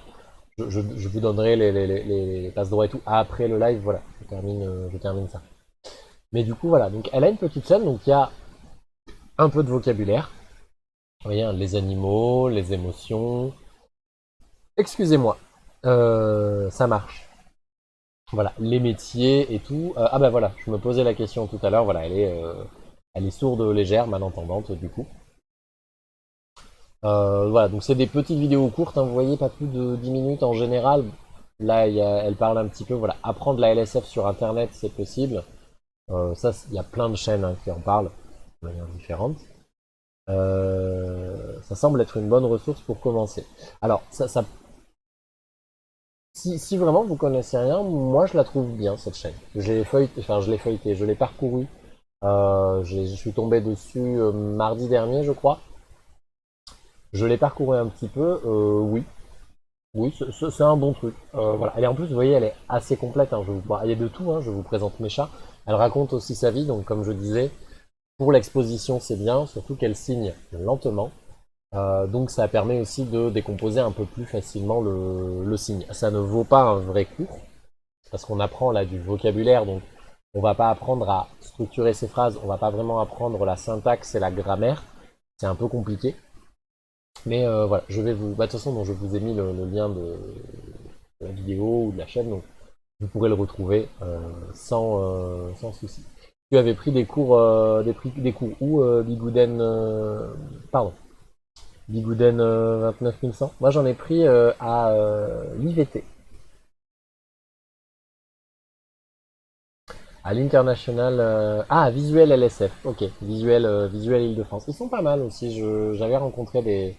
je vous donnerai les passe droits et tout après le live. Voilà, je termine ça. Mais du coup voilà, donc elle a une petite chaîne, donc il y a un peu de vocabulaire. Vous voyez, hein, les animaux, les émotions. Excusez-moi, ça marche. Voilà, les métiers et tout. Ah bah voilà, je me posais la question tout à l'heure. Voilà, elle est sourde légère, malentendante du coup. Voilà, donc c'est des petites vidéos courtes, hein, vous voyez, pas plus de 10 minutes en général. Là, elle parle un petit peu, voilà, apprendre la LSF sur Internet, c'est possible. Ça, il y a plein de chaînes hein, qui en parlent de manière différente. Ça semble être une bonne ressource pour commencer. Alors, si vraiment vous connaissez rien, moi je la trouve bien cette chaîne. Je l'ai feuilleté, je l'ai parcouru. Je suis tombé dessus mardi dernier, je crois. Je l'ai parcouru un petit peu, oui, c'est un bon truc. Voilà. Et en plus, vous voyez, elle est assez complète. Hein. Il y a de tout, hein. Je vous présente mes chats. Elle raconte aussi sa vie, donc comme je disais, pour l'exposition, c'est bien, surtout qu'elle signe lentement. Donc ça permet aussi de décomposer un peu plus facilement le signe. Ça ne vaut pas un vrai cours, parce qu'on apprend là du vocabulaire, donc on va pas apprendre à structurer ses phrases, on va pas vraiment apprendre la syntaxe et la grammaire. C'est un peu compliqué. Mais voilà, je vais vous. Bah, de toute façon, je vous ai mis le lien de la vidéo ou de la chaîne, donc vous pourrez le retrouver sans souci. Tu avais pris des cours, des cours où, Bigouden, pardon, Bigouden 29100. Moi, j'en ai pris à l'IVT, à l'International. Visuel LSF. Ok, Visuel Île-de-France. Ils sont pas mal aussi. J'avais rencontré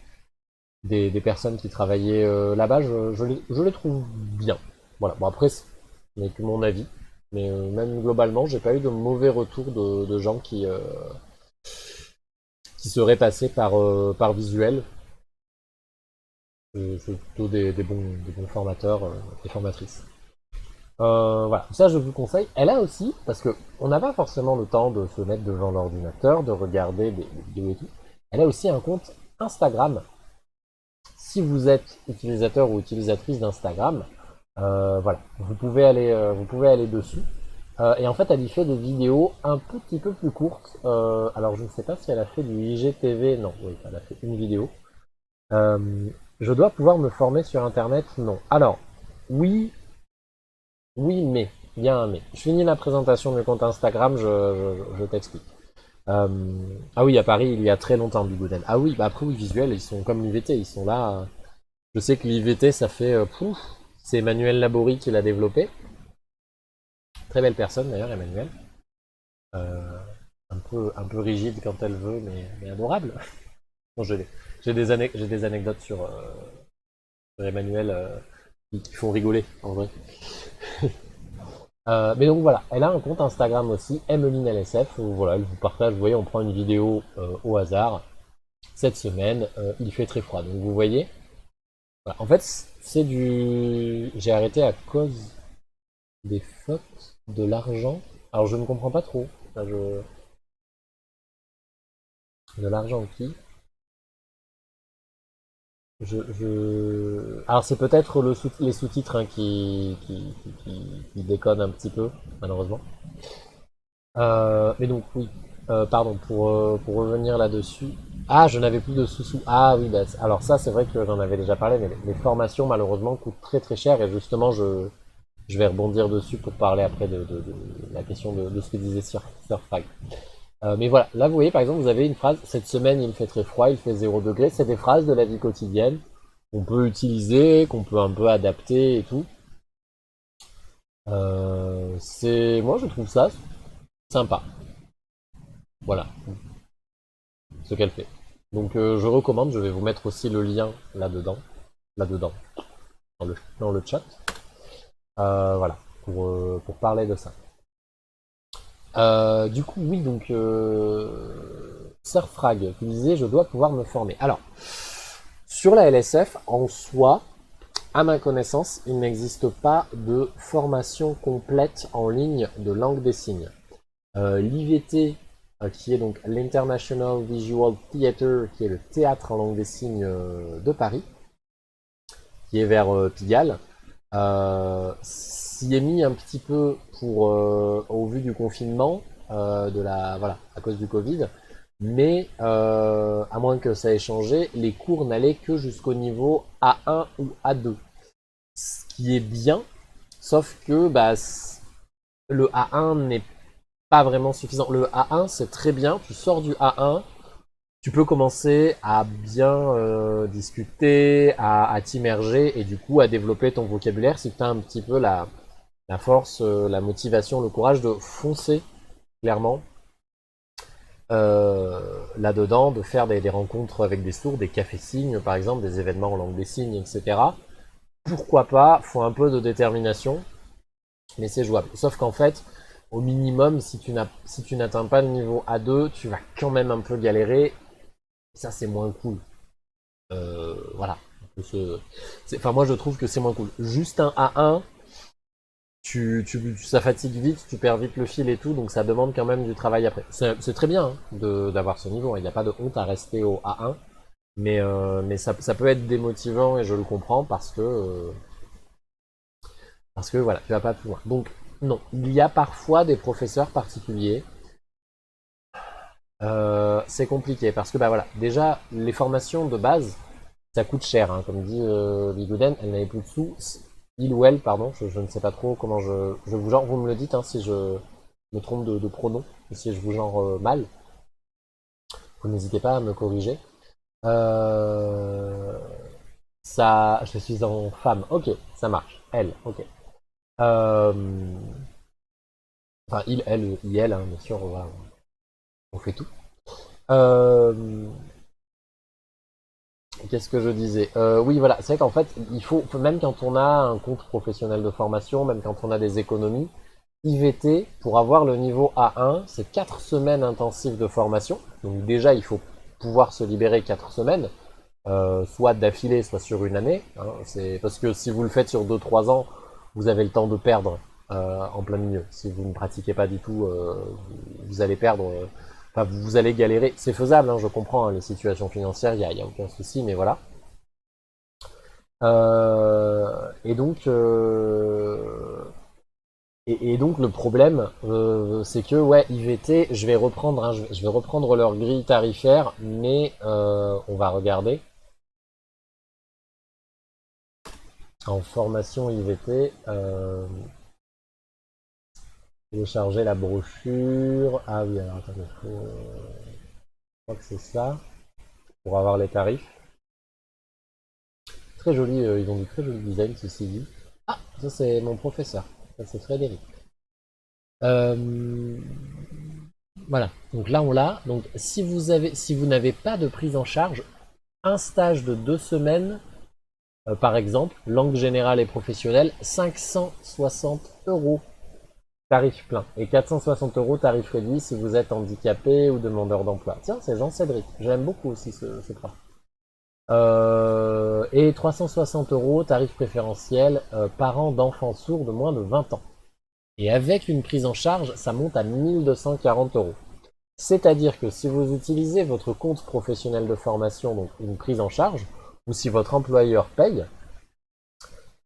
des personnes qui travaillaient là-bas. Je les trouve bien. Voilà. Bon après, ce n'est que mon avis. Mais même globalement, j'ai pas eu de mauvais retours de gens qui seraient passés par visuel. C'est plutôt des bons formateurs et formatrices. Voilà, ça je vous conseille. Elle a aussi, parce que on n'a pas forcément le temps de se mettre devant l'ordinateur, de regarder des vidéos et tout. Elle a aussi un compte Instagram. Si vous êtes utilisateur ou utilisatrice d'Instagram, voilà, vous pouvez aller dessus. Et en fait, elle y fait des vidéos un petit peu plus courtes. Alors, je ne sais pas si elle a fait du IGTV. Non, oui, elle a fait une vidéo. Je dois pouvoir me former sur Internet? Non. Alors, oui, oui, mais. Il y a un mais. Je finis la présentation du compte Instagram, je t'explique. Ah oui, à Paris, il y a très longtemps, Bigouden. Ah oui, bah après, oui, visuel, ils sont comme l'IVT, ils sont là. Je sais que l'IVT, ça fait... pouf, c'est Emmanuel Laborie qui l'a développé. Très belle personne, d'ailleurs, Emmanuel. Euh, un peu rigide quand elle veut, mais adorable. Bon, j'ai des anecdotes sur Emmanuel qui font rigoler, en vrai. Mais donc voilà, elle a un compte Instagram aussi, Emeline LSF, où voilà, elle vous partage, vous voyez, on prend une vidéo au hasard. Cette semaine, il fait très froid. Donc vous voyez, voilà. En fait, c'est du... J'ai arrêté à cause des fautes, de l'argent. Alors je ne comprends pas trop. Enfin, De l'argent qui Alors c'est peut-être les sous-titres hein, qui déconnent un petit peu, malheureusement. Mais donc oui, pardon, pour revenir là-dessus. Ah, je n'avais plus de sous-sous. Ah oui, bah, alors ça c'est vrai que j'en avais déjà parlé, mais les formations malheureusement coûtent très très cher et justement je vais rebondir dessus pour parler après de la question de ce que disait Surfrag. Mais voilà, là vous voyez par exemple, vous avez une phrase, cette semaine il fait très froid, il fait 0 degré, c'est des phrases de la vie quotidienne qu'on peut utiliser, qu'on peut un peu adapter et tout. Moi je trouve ça sympa, voilà ce qu'elle fait. Donc je recommande, je vais vous mettre aussi le lien là-dedans, dans le chat, voilà, pour parler de ça. Du coup, oui, donc Surfrag qui disait je dois pouvoir me former. Alors, sur la LSF, en soi, à ma connaissance, il n'existe pas de formation complète en ligne de langue des signes. L'IVT, qui est donc l'International Visual Theatre, qui est le théâtre en langue des signes de Paris, qui est vers Pigalle, s'y est mis un petit peu au vu du confinement, voilà, à cause du Covid. Mais à moins que ça ait changé, les cours n'allaient que jusqu'au niveau A1 ou A2. Ce qui est bien, sauf que bah, le A1 n'est pas vraiment suffisant. Le A1, c'est très bien, tu sors du A1, tu peux commencer à bien discuter, à t'immerger et du coup à développer ton vocabulaire si tu as un petit peu la force, la motivation, le courage de foncer clairement là-dedans, de faire des rencontres avec des sourds, des cafés-signes par exemple, des événements en langue des signes, etc. Pourquoi pas, faut un peu de détermination, mais c'est jouable. Sauf qu'en fait, au minimum, si tu n'atteins pas le niveau A2, tu vas quand même un peu galérer. Ça, c'est moins cool. Voilà. Enfin, moi, je trouve que c'est moins cool. Juste un A1, ça fatigue vite, tu perds vite le fil et tout, donc ça demande quand même du travail après. C'est très bien hein, d'avoir ce niveau, il n'y a pas de honte à rester au A1, mais ça peut être démotivant et je le comprends parce que voilà, tu vas pas plus loin. Donc non, il y a parfois des professeurs particuliers. C'est compliqué parce que bah voilà, déjà les formations de base, ça coûte cher, hein, comme dit Bigouden, elle n'avait plus de sous. Il ou elle, pardon, je ne sais pas trop comment je vous genre, vous me le dites hein, si je me trompe de pronom, ou si je vous genre mal, vous n'hésitez pas à me corriger. Euh, Ça, je suis en femme, ok, ça marche, elle, ok. Euh, enfin, il, elle, hein, bien sûr, voilà, on fait tout. Euh, Qu'est-ce que je disais Oui, voilà, c'est vrai qu'en fait, il faut, même quand on a un compte professionnel de formation, même quand on a des économies, IVT, pour avoir le niveau A1, c'est 4 semaines intensives de formation. Donc déjà, il faut pouvoir se libérer 4 semaines, soit d'affilée, soit sur une année. Hein. C'est parce que si vous le faites sur 2-3 ans, vous avez le temps de perdre en plein milieu. Si vous ne pratiquez pas du tout, vous allez perdre, enfin vous allez galérer. C'est faisable, hein, je comprends, hein, les situations financières, il y a aucun souci, mais voilà. Et donc, et donc le problème, c'est que ouais, IVT, je vais reprendre, hein, je vais reprendre leur grille tarifaire, mais on va regarder en formation IVT. Télécharger la brochure. Ah oui, alors attendez, je crois que c'est ça pour avoir les tarifs. Très joli, ils ont du très joli design, ceci dit. Ah, ça c'est mon professeur, ça c'est Frédéric. Voilà, donc là on l'a. Donc si vous n'avez pas de prise en charge, un stage de 2 semaines, par exemple, langue générale et professionnelle, 560 € tarif plein. Et 460 € tarif réduit si vous êtes handicapé ou demandeur d'emploi. Tiens, c'est Jean-Cédric, j'aime beaucoup aussi ce prof. Et 360 € tarif préférentiel parents d'enfants sourds de moins de 20 ans. Et avec une prise en charge, ça monte à 1240 €. C'est-à-dire que si vous utilisez votre compte professionnel de formation, donc une prise en charge, ou si votre employeur paye,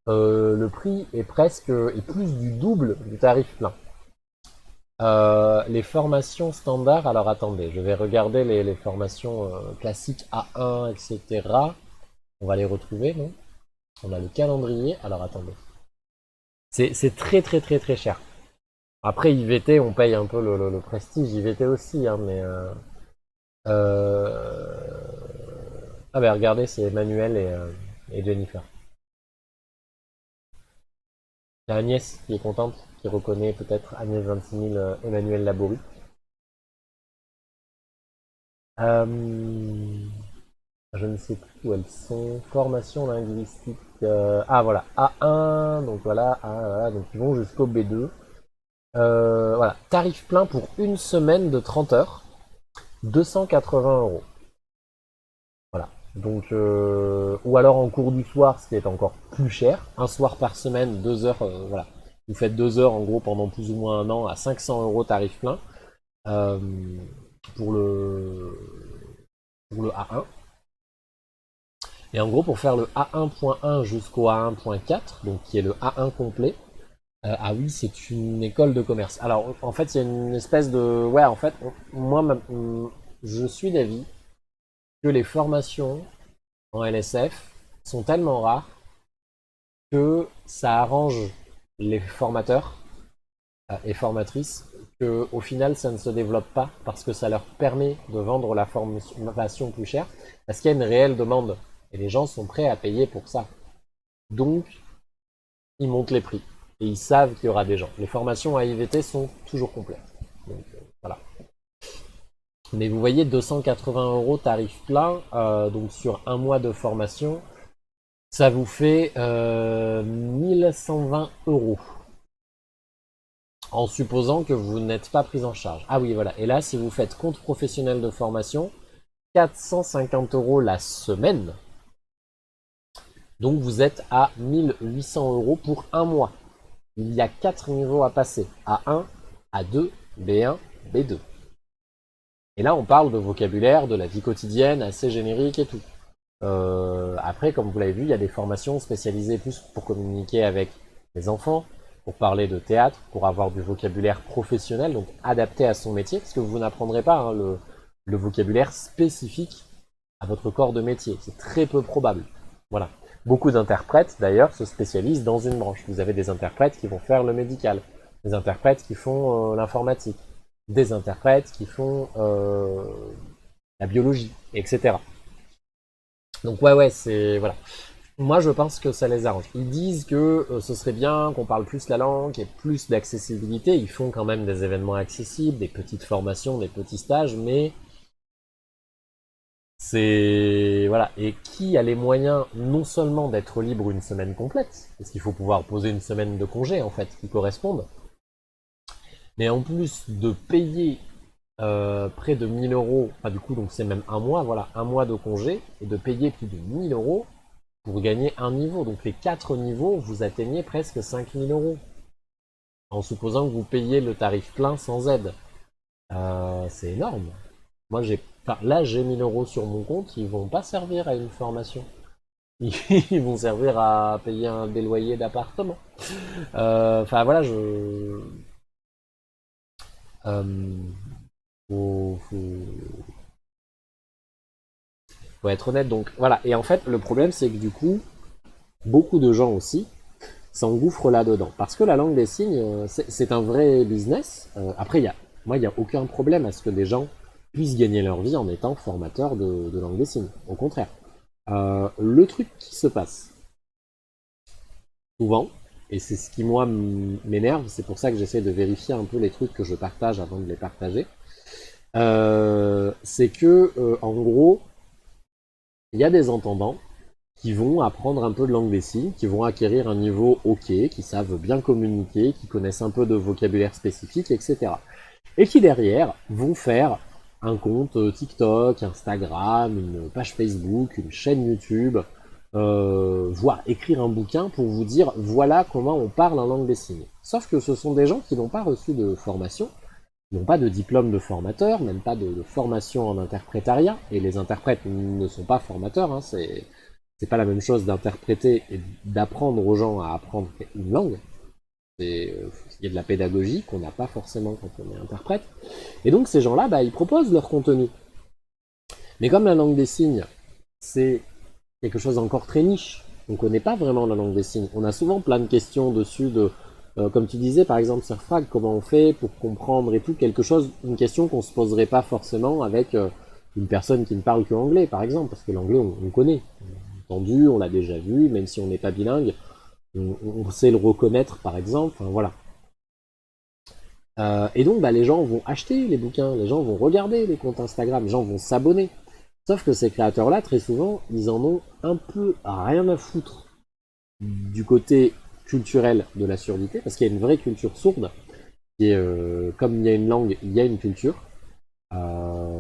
le prix est plus du double du tarif plein. Les formations standards, alors attendez, je vais regarder les formations classiques A1, etc. On va les retrouver, non? On a le calendrier, alors attendez. C'est très très très très cher. Après IVT, on paye un peu le prestige IVT aussi, hein, mais ah ben regardez, c'est Emmanuel et Jennifer. Il y a Agnès qui est contente, qui reconnaît peut-être Agnès 26 000 Emmanuel Laborie. Je ne sais plus où elles sont. Formation linguistique. Ah voilà, A1, donc voilà, donc ils vont jusqu'au B2. Voilà, tarif plein pour une semaine de 30 heures, 280 €. Voilà. Donc, ou alors en cours du soir, ce qui est encore plus cher. Un soir par semaine, 2 heures, voilà. Vous faites 2 heures en gros pendant plus ou moins un an à 500 € tarif plein pour le A1. Et en gros, pour faire le A1.1 jusqu'au A1.4, donc qui est le A1 complet, ah oui, c'est une école de commerce. Alors, en fait, il y a une espèce de... Ouais, en fait, moi, je suis d'avis que les formations en LSF sont tellement rares que ça arrange les formateurs et formatrices que au final ça ne se développe pas parce que ça leur permet de vendre la formation plus chère parce qu'il y a une réelle demande et les gens sont prêts à payer pour ça. Donc ils montent les prix et ils savent qu'il y aura des gens. Les formations à IVT sont toujours complètes. Donc voilà. Mais vous voyez 280 € tarif plein, donc sur un mois de formation, ça vous fait 1120 €. En supposant que vous n'êtes pas pris en charge. Ah oui, voilà. Et là, si vous faites compte professionnel de formation, 450 € la semaine. Donc vous êtes à 1800 € pour un mois. Il y a 4 niveaux à passer. A1, A2, B1, B2. Et là, on parle de vocabulaire, de la vie quotidienne, assez générique et tout. Après, comme vous l'avez vu, il y a des formations spécialisées plus pour communiquer avec les enfants, pour parler de théâtre, pour avoir du vocabulaire professionnel, donc adapté à son métier, parce que vous n'apprendrez pas hein, le vocabulaire spécifique à votre corps de métier. C'est très peu probable. Voilà. Beaucoup d'interprètes, d'ailleurs, se spécialisent dans une branche. Vous avez des interprètes qui vont faire le médical, des interprètes qui font l'informatique, des interprètes qui font la biologie, etc. Donc ouais, c'est... Voilà. Moi, je pense que ça les arrange. Ils disent que ce serait bien qu'on parle plus la langue, qu'il y ait plus d'accessibilité. Ils font quand même des événements accessibles, des petites formations, des petits stages, mais c'est... Voilà. Et qui a les moyens non seulement d'être libre une semaine complète, parce qu'il faut pouvoir poser une semaine de congé, en fait, qui correspondent, Mais en plus de payer près de 1000 euros, enfin du coup donc c'est même un mois, voilà, un mois de congé, et de payer plus de 1000 euros pour gagner un niveau. Donc les 4 niveaux, vous atteignez presque 5000 euros. En supposant que vous payez le tarif plein sans aide. C'est énorme. Moi enfin, là j'ai 1000 euros sur mon compte, ils vont pas servir à une formation. Ils vont servir à payer des loyers d'appartement. Enfin voilà, euh, faut être honnête. Donc voilà. Et en fait, le problème, c'est que du coup, beaucoup de gens aussi s'engouffrent là-dedans. Parce que la langue des signes, c'est un vrai business. Après, moi, il n'y a aucun problème à ce que des gens puissent gagner leur vie en étant formateurs de langue des signes. Au contraire. Le truc qui se passe, souvent, et c'est ce qui, moi, m'énerve, c'est pour ça que j'essaie de vérifier un peu les trucs que je partage avant de les partager, c'est que, en gros, il y a des entendants qui vont apprendre un peu de langue des signes, qui vont acquérir un niveau OK, qui savent bien communiquer, qui connaissent un peu de vocabulaire spécifique, etc. Et qui derrière vont faire un compte TikTok, Instagram, une page Facebook, une chaîne YouTube, voire écrire un bouquin pour vous dire voilà comment on parle en langue des signes. Sauf que ce sont des gens qui n'ont pas reçu de formation, qui n'ont pas de diplôme de formateur, même pas de formation en interprétariat, et les interprètes ne sont pas formateurs, hein, c'est pas la même chose d'interpréter et d'apprendre aux gens à apprendre une langue. Il y a de la pédagogie qu'on n'a pas forcément quand on est interprète. Et donc ces gens-là, bah, ils proposent leur contenu. Mais comme la langue des signes, c'est quelque chose d'encore très niche, on ne connaît pas vraiment la langue des signes. On a souvent plein de questions dessus, comme tu disais par exemple sur Frag, comment on fait pour comprendre et tout, une question qu'on ne se poserait pas forcément avec une personne qui ne parle que anglais par exemple, parce que l'anglais on connaît. Entendu, on l'a déjà vu, même si on n'est pas bilingue, on sait le reconnaître par exemple, enfin voilà. Et donc bah, les gens vont acheter les bouquins, les gens vont regarder les comptes Instagram, les gens vont s'abonner. Sauf que ces créateurs-là, très souvent, ils en ont un peu rien à foutre du côté culturel de la surdité, parce qu'il y a une vraie culture sourde, qui est, comme il y a une langue, il y a une culture,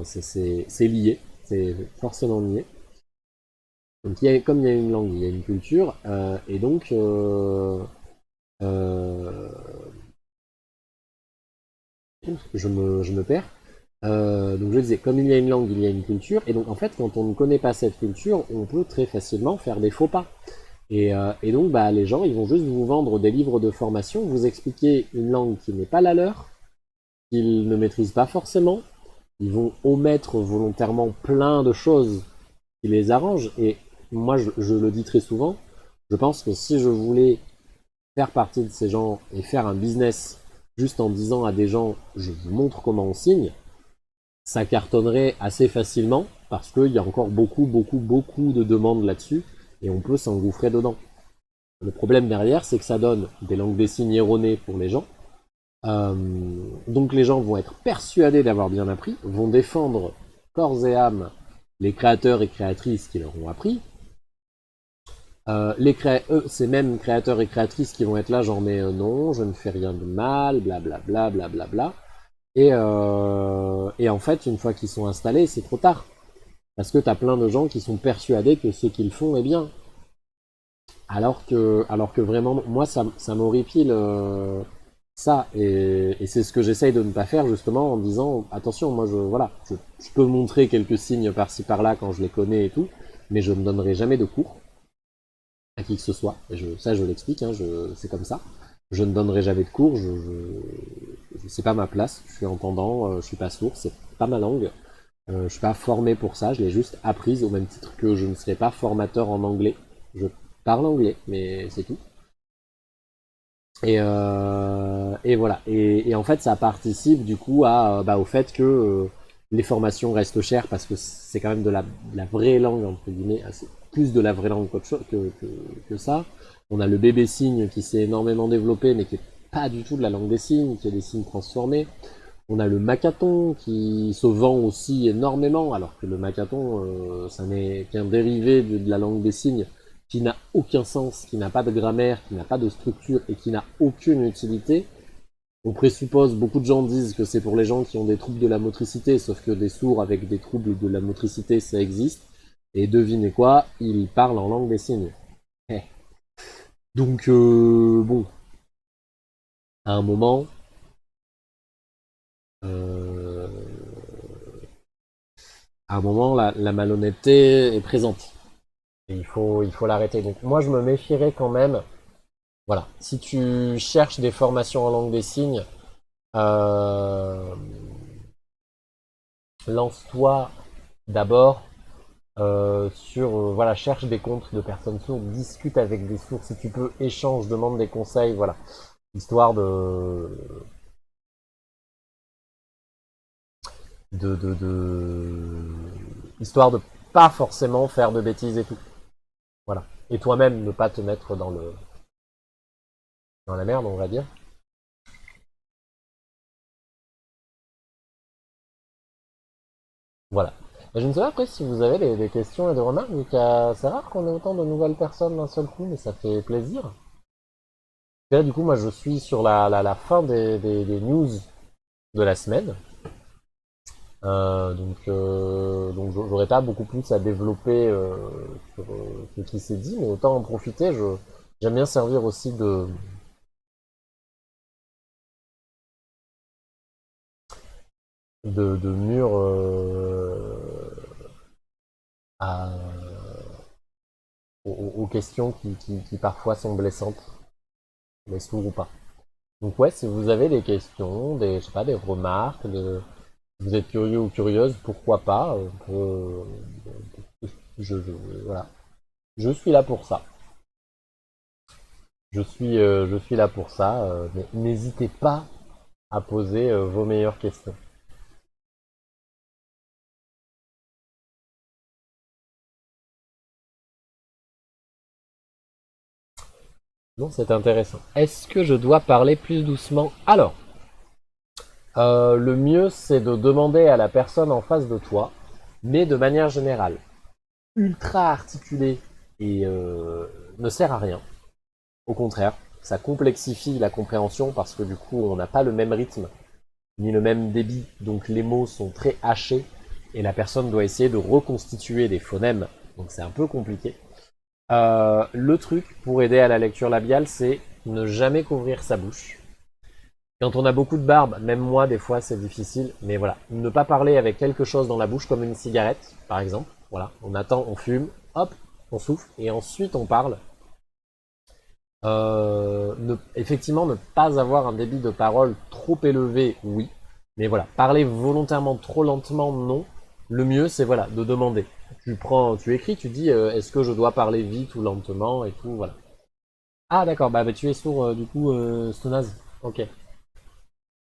c'est lié, c'est forcément lié. Donc comme il y a une langue, il y a une culture, et donc euh, je me perds. Donc je disais, comme il y a une langue, il y a une culture, et donc en fait, quand on ne connaît pas cette culture, on peut très facilement faire des faux pas. Et donc bah, les gens, ils vont juste vous vendre des livres de formation, vous expliquer une langue qui n'est pas la leur, qu'ils ne maîtrisent pas forcément, ils vont omettre volontairement plein de choses qui les arrangent, et moi je le dis très souvent, je pense que si je voulais faire partie de ces gens et faire un business juste en disant à des gens, je vous montre comment on signe, ça cartonnerait assez facilement parce qu'il y a encore beaucoup de demandes là-dessus et on peut s'engouffrer dedans. Le problème derrière, c'est que ça donne des langues des signes erronées pour les gens. Donc les gens vont être persuadés d'avoir bien appris, vont défendre corps et âme les créateurs et créatrices qui leur ont appris. Ces mêmes créateurs et créatrices qui vont être là, genre mais non, je ne fais rien de mal, blablabla, blablabla. Et en fait, une fois qu'ils sont installés, c'est trop tard. Parce que t'as plein de gens qui sont persuadés que ce qu'ils font est bien. Alors que vraiment, moi, ça m'horripile ça. Et c'est ce que j'essaye de ne pas faire, justement, en disant, attention, moi, je peux montrer quelques signes par-ci par-là quand je les connais et tout, mais je ne donnerai jamais de cours à qui que ce soit. Et ça, je l'explique, hein, c'est comme ça. Je ne donnerai jamais de cours, c'est pas ma place, je suis entendant, je suis pas sourd, c'est pas ma langue. Je suis pas formé pour ça, je l'ai juste apprise au même titre que je ne serai pas formateur en anglais. Je parle anglais, mais c'est tout. Et voilà. Et en fait, ça participe du coup au fait que les formations restent chères parce que c'est quand même de la vraie langue, entre guillemets, plus de la vraie langue que ça. On a le bébé signe qui s'est énormément développé, mais qui est pas du tout de la langue des signes, qui est des signes transformés. On a le macathon qui se vend aussi énormément, alors que le macathon, ça n'est qu'un dérivé de la langue des signes qui n'a aucun sens, qui n'a pas de grammaire, qui n'a pas de structure et qui n'a aucune utilité. On présuppose, beaucoup de gens disent que c'est pour les gens qui ont des troubles de la motricité, sauf que des sourds avec des troubles de la motricité, ça existe. Et devinez quoi, ils parlent en langue des signes. Eh. Donc, bon, à un moment, euh, la malhonnêteté est présente. Et il faut l'arrêter. Donc moi, je me méfierais quand même. Voilà. Si tu cherches des formations en langue des signes, lance-toi d'abord voilà, cherche des comptes de personnes sourdes, discute avec des sourds si tu peux, échange, demande des conseils, voilà. Histoire histoire de pas forcément faire de bêtises et tout. Voilà. Et toi-même ne pas te mettre dans la merde, on va dire. Voilà. Et je ne sais pas après si vous avez des questions et des remarques, vu que c'est rare qu'on ait autant de nouvelles personnes d'un seul coup, mais ça fait plaisir. Et là, du coup, moi, je suis sur la fin des news de la semaine. Donc j'aurais pas beaucoup plus à développer sur ce qui s'est dit, mais autant en profiter. J'aime bien servir aussi de mur à, aux questions qui parfois sont blessantes, mais sourds ou pas. Donc ouais, si vous avez des questions, je sais pas, des remarques, si vous êtes curieux ou curieuse, pourquoi pas, voilà. Je suis là pour ça. Je suis là pour ça, mais n'hésitez pas à poser vos meilleures questions. Non, c'est intéressant. Est-ce que je dois parler plus doucement? Alors, le mieux, c'est de demander à la personne en face de toi, mais de manière générale. Ultra articulé et ne sert à rien. Au contraire, ça complexifie la compréhension parce que du coup, on n'a pas le même rythme ni le même débit, donc les mots sont très hachés et la personne doit essayer de reconstituer des phonèmes, donc c'est un peu compliqué. Le truc pour aider à la lecture labiale, c'est ne jamais couvrir sa bouche. Quand on a beaucoup de barbe, même moi des fois c'est difficile, mais voilà, ne pas parler avec quelque chose dans la bouche comme une cigarette, par exemple. Voilà, on attend, on fume, hop, on souffle et ensuite on parle. Effectivement, ne pas avoir un débit de parole trop élevé, oui. Mais voilà, parler volontairement trop lentement, non. Le mieux, c'est voilà, de demander. Tu écris, tu dis est-ce que je dois parler vite ou lentement et tout, voilà. Ah d'accord, bah tu es sourd du coup, Stonaz. Ok.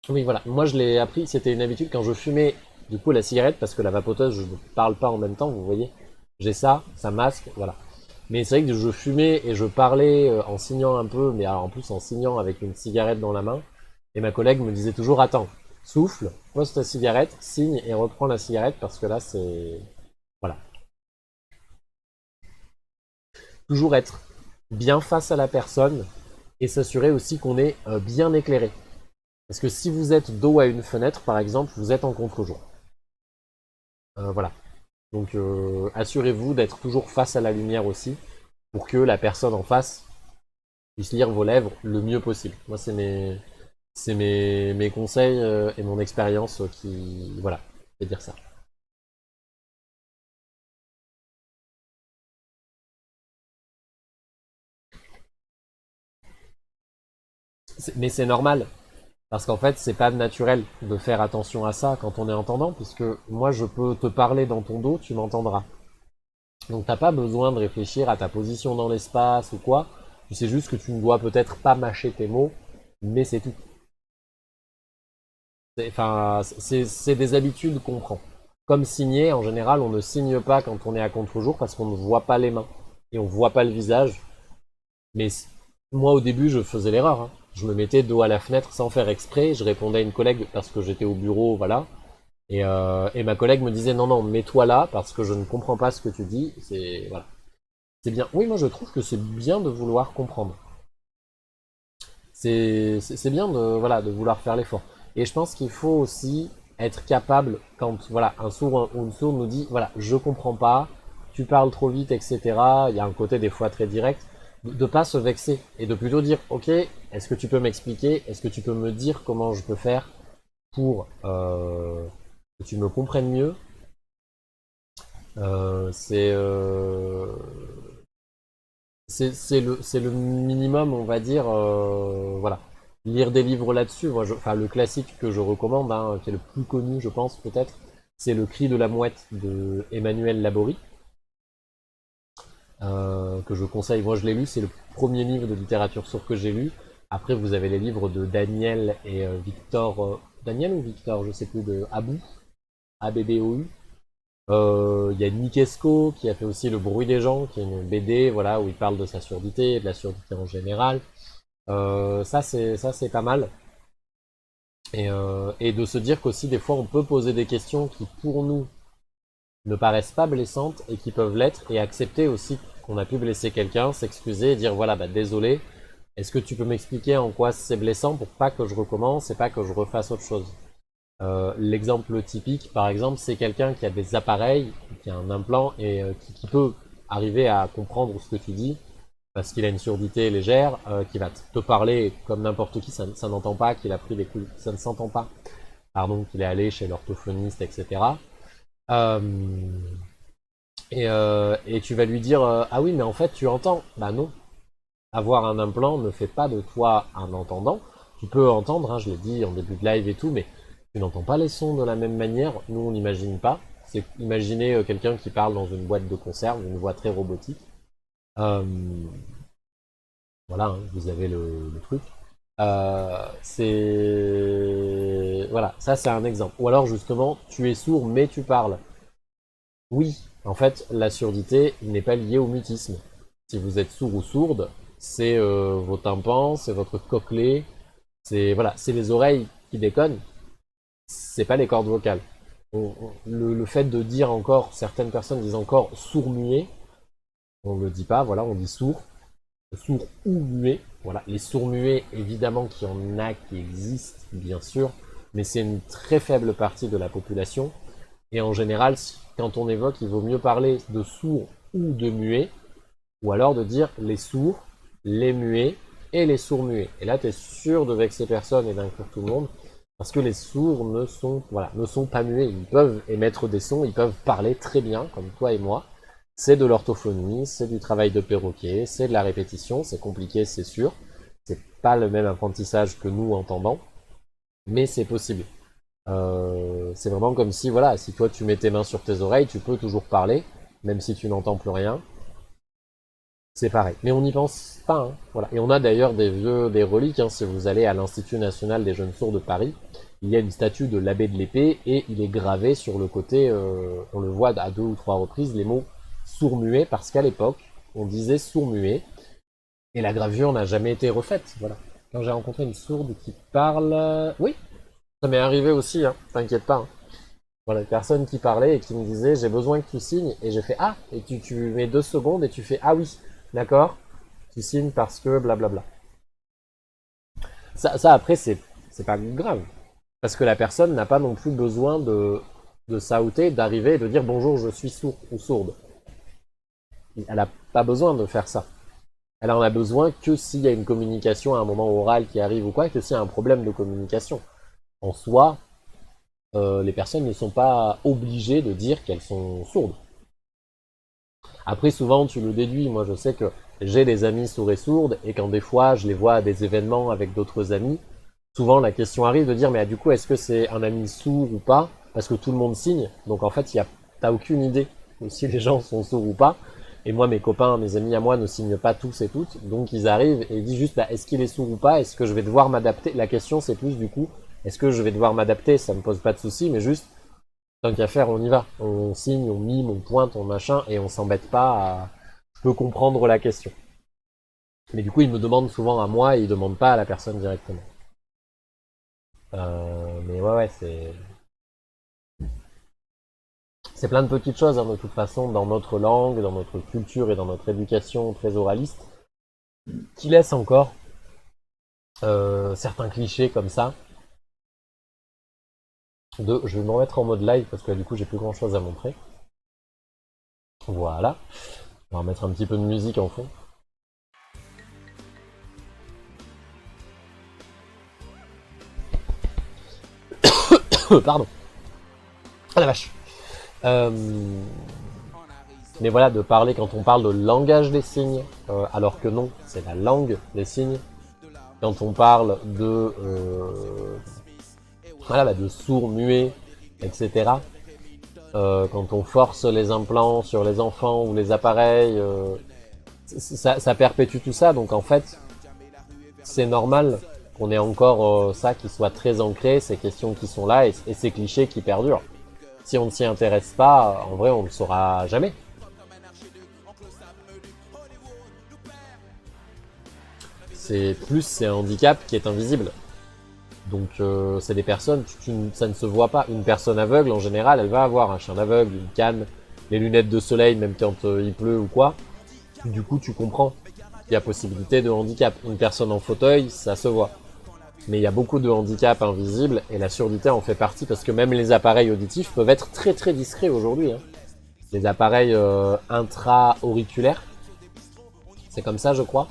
Oui, voilà. Moi, je l'ai appris, c'était une habitude quand je fumais du coup la cigarette, parce que la vapoteuse, je ne parle pas en même temps, vous voyez. J'ai ça masque, voilà. Mais c'est vrai que je fumais et je parlais en signant un peu, mais alors en plus en signant avec une cigarette dans la main. Et ma collègue me disait toujours attends, souffle, pose ta cigarette, signe et reprends la cigarette parce que là c'est. Voilà. Toujours être bien face à la personne et s'assurer aussi qu'on est bien éclairé. Parce que si vous êtes dos à une fenêtre, par exemple, vous êtes en contre-jour. Voilà. Donc assurez-vous d'être toujours face à la lumière aussi, pour que la personne en face puisse lire vos lèvres le mieux possible. Moi, c'est mes conseils et mon expérience qui, voilà, je vais dire ça. Mais c'est normal, parce qu'en fait, c'est pas naturel de faire attention à ça quand on est entendant, puisque moi, je peux te parler dans ton dos, tu m'entendras. Donc t'as pas besoin de réfléchir à ta position dans l'espace ou quoi. Tu sais juste que tu ne dois peut-être pas mâcher tes mots, mais c'est tout. Enfin, c'est des habitudes qu'on prend. Comme signer, en général, on ne signe pas quand on est à contre-jour parce qu'on ne voit pas les mains et on voit pas le visage. Mais moi, au début, je faisais l'erreur, hein. Je me mettais dos à la fenêtre sans faire exprès. Je répondais à une collègue parce que j'étais au bureau, voilà. Et ma collègue me disait non, non, mets-toi là parce que je ne comprends pas ce que tu dis. C'est voilà, c'est bien. Oui, moi, je trouve que c'est bien de vouloir comprendre. c'est bien de, voilà, de vouloir faire l'effort. Et je pense qu'il faut aussi être capable, quand voilà, un sourd ou une sourde nous dit, voilà, je comprends pas, tu parles trop vite, etc. Il y a un côté des fois très direct, de ne pas se vexer et de plutôt dire, ok, est-ce que tu peux m'expliquer, est-ce que tu peux me dire comment je peux faire pour que tu me comprennes mieux. Euh, c'est euh, c'est le minimum, on va dire. Voilà. Lire des livres là-dessus, moi, enfin, le classique que je recommande, hein, qui est le plus connu, je pense, peut-être, c'est Le Cri de la Mouette de Emmanuel Laborie, que je conseille. Moi, je l'ai lu, c'est le premier livre de littérature sourde que j'ai lu. Après, vous avez les livres de Daniel et Victor. Daniel ou Victor, je sais plus, de Abou, A-B-B-O-U. Il y a Nick Esco qui a fait aussi Le Bruit des gens, qui est une BD, voilà, où il parle de sa surdité et de la surdité en général. Ça c'est pas mal. Et de se dire qu'aussi des fois on peut poser des questions qui pour nous ne paraissent pas blessantes et qui peuvent l'être, et accepter aussi qu'on a pu blesser quelqu'un, s'excuser et dire voilà, bah désolé, est-ce que tu peux m'expliquer en quoi c'est blessant pour pas que je recommence et pas que je refasse autre chose. L'exemple typique, par exemple, c'est quelqu'un qui a des appareils, qui a un implant et qui peut arriver à comprendre ce que tu dis parce qu'il a une surdité légère, qui va te parler comme n'importe qui, ça n'entend pas, qu'il a pris des coups, ça ne s'entend pas, pardon, qu'il est allé chez l'orthophoniste, etc. Euh, et tu vas lui dire ah oui, mais en fait tu entends. Bah non, avoir un implant ne fait pas de toi un entendant. Tu peux entendre, hein, je l'ai dit en début de live et tout, mais tu n'entends pas les sons de la même manière. Nous, on n'imagine pas. C'est imaginer quelqu'un qui parle dans une boîte de conserve, une voix très robotique. Euh, voilà, hein, vous avez le truc. C'est voilà, ça c'est un exemple. Ou alors justement, tu es sourd mais tu parles. Oui, en fait, la surdité n'est pas liée au mutisme. Si vous êtes sourd ou sourde, c'est vos tympans, c'est votre cochlée, c'est voilà, c'est les oreilles qui déconnent, c'est pas les cordes vocales. Le fait de dire encore, certaines personnes disent encore sourd-muet, on ne le dit pas, voilà, on dit sourd, sourd ou muet. Voilà, les sourds-muets, évidemment qu'il y en a qui existent, bien sûr, mais c'est une très faible partie de la population. Et en général, quand on évoque, il vaut mieux parler de sourds ou de muets, ou alors de dire les sourds, les muets et les sourds-muets. Et là, tu es sûr de vexer personne et d'inclure tout le monde, parce que les sourds ne sont, voilà, ne sont pas muets. Ils peuvent émettre des sons, ils peuvent parler très bien, comme toi et moi. C'est de l'orthophonie, c'est du travail de perroquet, c'est de la répétition, c'est compliqué, c'est sûr. C'est pas le même apprentissage que nous entendants, mais c'est possible. C'est vraiment comme si, voilà, si toi tu mets tes mains sur tes oreilles, tu peux toujours parler, même si tu n'entends plus rien. C'est pareil. Mais on n'y pense pas, hein. Voilà. Et on a d'ailleurs des reliques, hein. Si vous allez à l'Institut National des Jeunes Sourds de Paris, il y a une statue de l'abbé de l'Épée et il est gravé sur le côté, on le voit à 2 ou 3 reprises, les mots sourd-muet, parce qu'à l'époque, on disait sourd-muet, et la gravure n'a jamais été refaite. Voilà. Quand j'ai rencontré une sourde qui parle... Oui, ça m'est arrivé aussi, hein, t'inquiète pas. Hein. Voilà, une personne qui parlait et qui me disait j'ai besoin que tu signes, et j'ai fait ah, et tu mets 2 secondes et tu fais ah oui, d'accord, tu signes parce que blablabla. Ça après, c'est pas grave, parce que la personne n'a pas non plus besoin de s'outer, d'arriver et de dire bonjour, je suis sourd ou sourde. Elle n'a pas besoin de faire ça. Elle en a besoin que s'il y a une communication à un moment oral qui arrive ou quoi, que s'il y a un problème de communication. En soi, les personnes ne sont pas obligées de dire qu'elles sont sourdes. Après, souvent, tu le déduis. Moi, je sais que j'ai des amis sourds et sourdes, et quand des fois, je les vois à des événements avec d'autres amis, souvent, la question arrive de dire, mais du coup, est-ce que c'est un ami sourd ou pas? Parce que tout le monde signe. Donc, en fait, t'as aucune idée de si les gens sont sourds ou pas. Et moi, mes copains, mes amis à moi ne signent pas tous et toutes. Donc, ils arrivent et ils disent juste, bah, est-ce qu'il est sourd ou pas? Est-ce que je vais devoir m'adapter? La question, c'est plus, du coup, est-ce que je vais devoir m'adapter? Ça me pose pas de souci, mais juste, tant qu'à faire, on y va. On signe, on mime, on pointe, on machin, et on s'embête pas à... Je peux comprendre la question. Mais du coup, ils me demandent souvent à moi, et ils demandent pas à la personne directement. Mais ouais, c'est plein de petites choses, hein, de toute façon, dans notre langue, dans notre culture et dans notre éducation très oraliste, qui laissent encore certains clichés comme ça. Je vais me remettre en mode live parce que du coup j'ai plus grand chose à montrer. Voilà. On va mettre un petit peu de musique en fond. Pardon. Ah la vache. Mais voilà, de parler quand on parle de langage des signes, alors que non, c'est la langue des signes. Quand on parle de voilà, de sourds, muets, etc. Quand on force les implants sur les enfants ou les appareils, ça perpétue tout ça. Donc en fait, c'est normal qu'on ait encore ça qui soit très ancré, ces questions qui sont là et ces clichés qui perdurent. Si on ne s'y intéresse pas, en vrai, on ne le saura jamais. C'est un handicap qui est invisible. Donc c'est des personnes, ça ne se voit pas. Une personne aveugle, en général, elle va avoir un chien aveugle, une canne, les lunettes de soleil, même quand il pleut ou quoi. Du coup, tu comprends qu'il y a possibilité de handicap. Une personne en fauteuil, ça se voit. Mais il y a beaucoup de handicaps invisibles et la surdité en fait partie parce que même les appareils auditifs peuvent être très très discrets aujourd'hui. Hein. Les appareils intra-auriculaires, c'est comme ça je crois,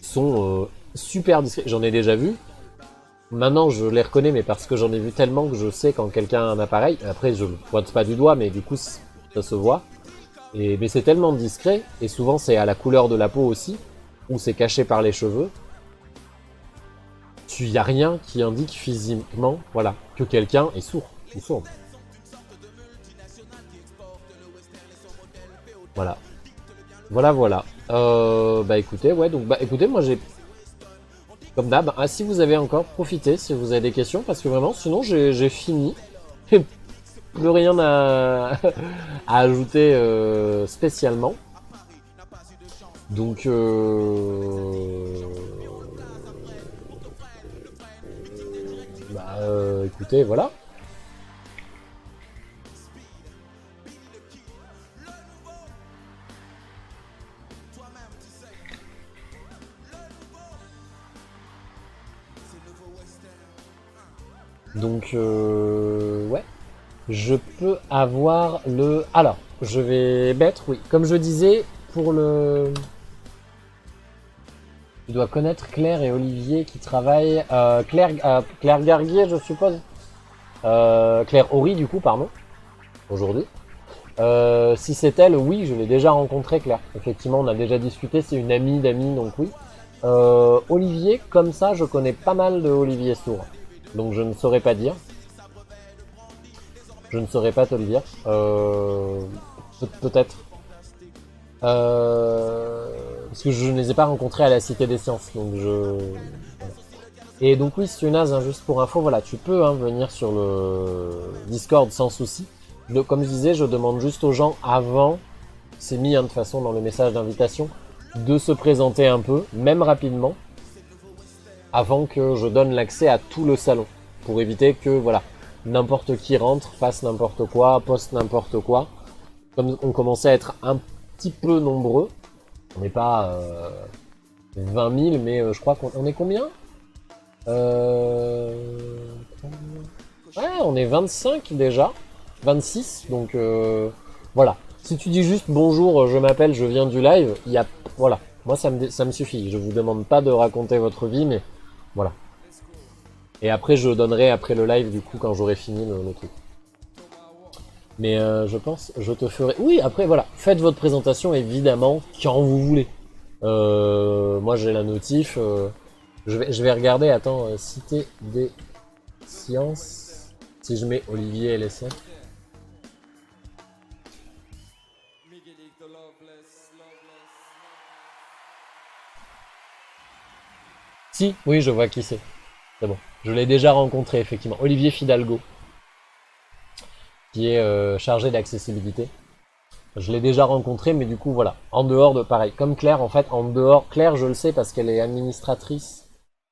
sont super discrets. J'en ai déjà vu. Maintenant je les reconnais mais parce que j'en ai vu tellement que je sais quand quelqu'un a un appareil. Après je le pointe pas du doigt mais du coup ça se voit. Mais c'est tellement discret et souvent c'est à la couleur de la peau aussi ou c'est caché par les cheveux. Il n'y a rien qui indique physiquement voilà, que quelqu'un est sourd ou sourde. Voilà. Voilà. Bah écoutez, ouais, donc bah écoutez, moi j'ai comme d'hab, si vous avez encore, profitez si vous avez des questions, parce que vraiment, sinon j'ai fini. Plus rien à, à ajouter spécialement. Donc écoutez, voilà. Donc ouais, je peux avoir le... Alors, je vais mettre, oui, comme je disais, pour le... Tu dois connaître Claire et Olivier qui travaillent... Claire Garguier, je suppose. Claire Horry, du coup, pardon, aujourd'hui. Si c'est elle, oui, je l'ai déjà rencontrée, Claire. Effectivement, on a déjà discuté, c'est une amie d'amis, donc oui. Olivier, comme ça, je connais pas mal de Olivier Sourd. Donc je ne saurais pas dire. Je ne saurais pas te le dire. Peut-être. Parce que je ne les ai pas rencontrés à la Cité des Sciences. Donc je... Et donc oui, Sunaz, hein, juste pour info, voilà, tu peux venir sur le Discord sans souci. Comme je disais, je demande juste aux gens avant, c'est mis de toute façon dans le message d'invitation, de se présenter un peu, même rapidement, avant que je donne l'accès à tout le salon. Pour éviter que, voilà, n'importe qui rentre, fasse n'importe quoi, poste n'importe quoi. Comme on commençait à être un petit peu nombreux, on n'est pas 20 000, mais je crois qu'on est combien Ouais, on est 25 déjà, 26, donc voilà. Si tu dis juste bonjour, je m'appelle, je viens du live, il y a, voilà, moi ça me suffit. Je vous demande pas de raconter votre vie, mais voilà. Et après, je donnerai après le live, du coup, quand j'aurai fini le truc. Mais je pense, je te ferai... Oui, après, voilà. Faites votre présentation, évidemment, quand vous voulez. Moi, j'ai la notif. Je vais regarder, attends, Cité des Sciences. Si je mets Olivier LSF. Si, oui, je vois qui c'est. C'est bon. Je l'ai déjà rencontré, effectivement. Olivier Fidalgo, qui est chargé d'accessibilité. Je l'ai déjà rencontré, mais du coup, voilà. En dehors de, pareil, comme Claire, en fait, en dehors, Claire, je le sais parce qu'elle est administratrice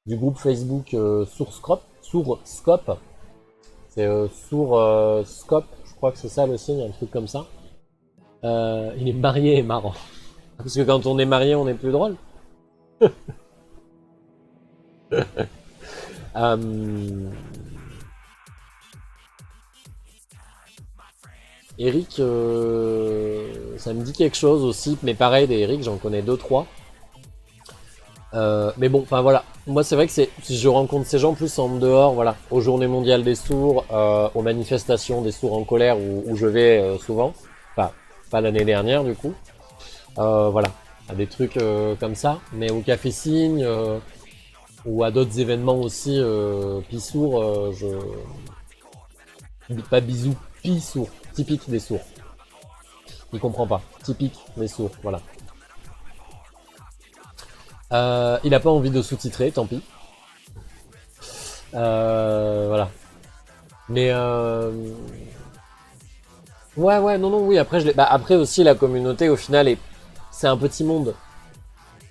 du groupe Facebook Sourdscope. C'est Sourdscope, je crois que c'est ça le signe, un truc comme ça. Il est marié et marrant. Parce que quand on est marié, on est plus drôle. Eric, ça me dit quelque chose aussi, mais pareil, des Eric, j'en connais 2-3. Mais bon, enfin voilà. Moi, c'est vrai que si je rencontre ces gens plus en dehors, voilà, aux Journées mondiales des sourds, aux manifestations des sourds en colère où je vais souvent. Enfin, pas l'année dernière du coup. Voilà, à des trucs comme ça. Mais au Café Cygne ou à d'autres événements aussi, Pissour, pas bisous, Pissour, typique des sourds. Il comprend pas. Typique des sourds, voilà. Il a pas envie de sous-titrer, tant pis. Voilà. Mais ouais, non, oui. Après, après aussi la communauté au final c'est un petit monde.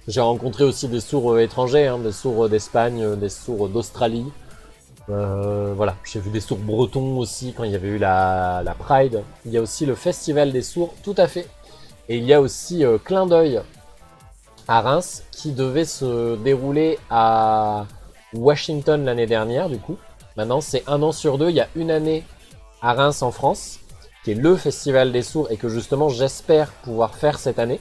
J'ai rencontré aussi des sourds étrangers, hein, des sourds d'Espagne, des sourds d'Australie. Voilà, j'ai vu des sourds bretons aussi quand il y avait eu la Pride. Il y a aussi le festival des sourds, tout à fait. Et il y a aussi Clin d'œil à Reims qui devait se dérouler à Washington l'année dernière du coup. Maintenant c'est 1 an sur 2, il y a une année à Reims en France, qui est le festival des sourds et que justement j'espère pouvoir faire cette année.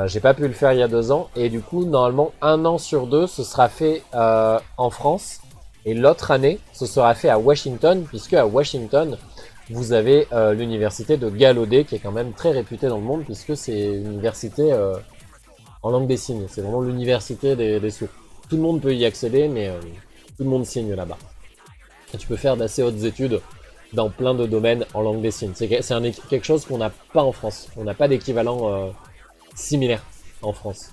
J'ai pas pu le faire il y a 2 ans et du coup normalement 1 an sur 2 ce sera fait en France et l'autre année ce sera fait à Washington puisque à Washington vous avez l'université de Gallaudet qui est quand même très réputée dans le monde puisque c'est une université en langue des signes. C'est vraiment l'université des sourds. Tout le monde peut y accéder mais tout le monde signe là-bas. Et tu peux faire d'assez hautes études dans plein de domaines en langue des signes. C'est quelque chose qu'on n'a pas en France. On n'a pas d'équivalent similaire en France.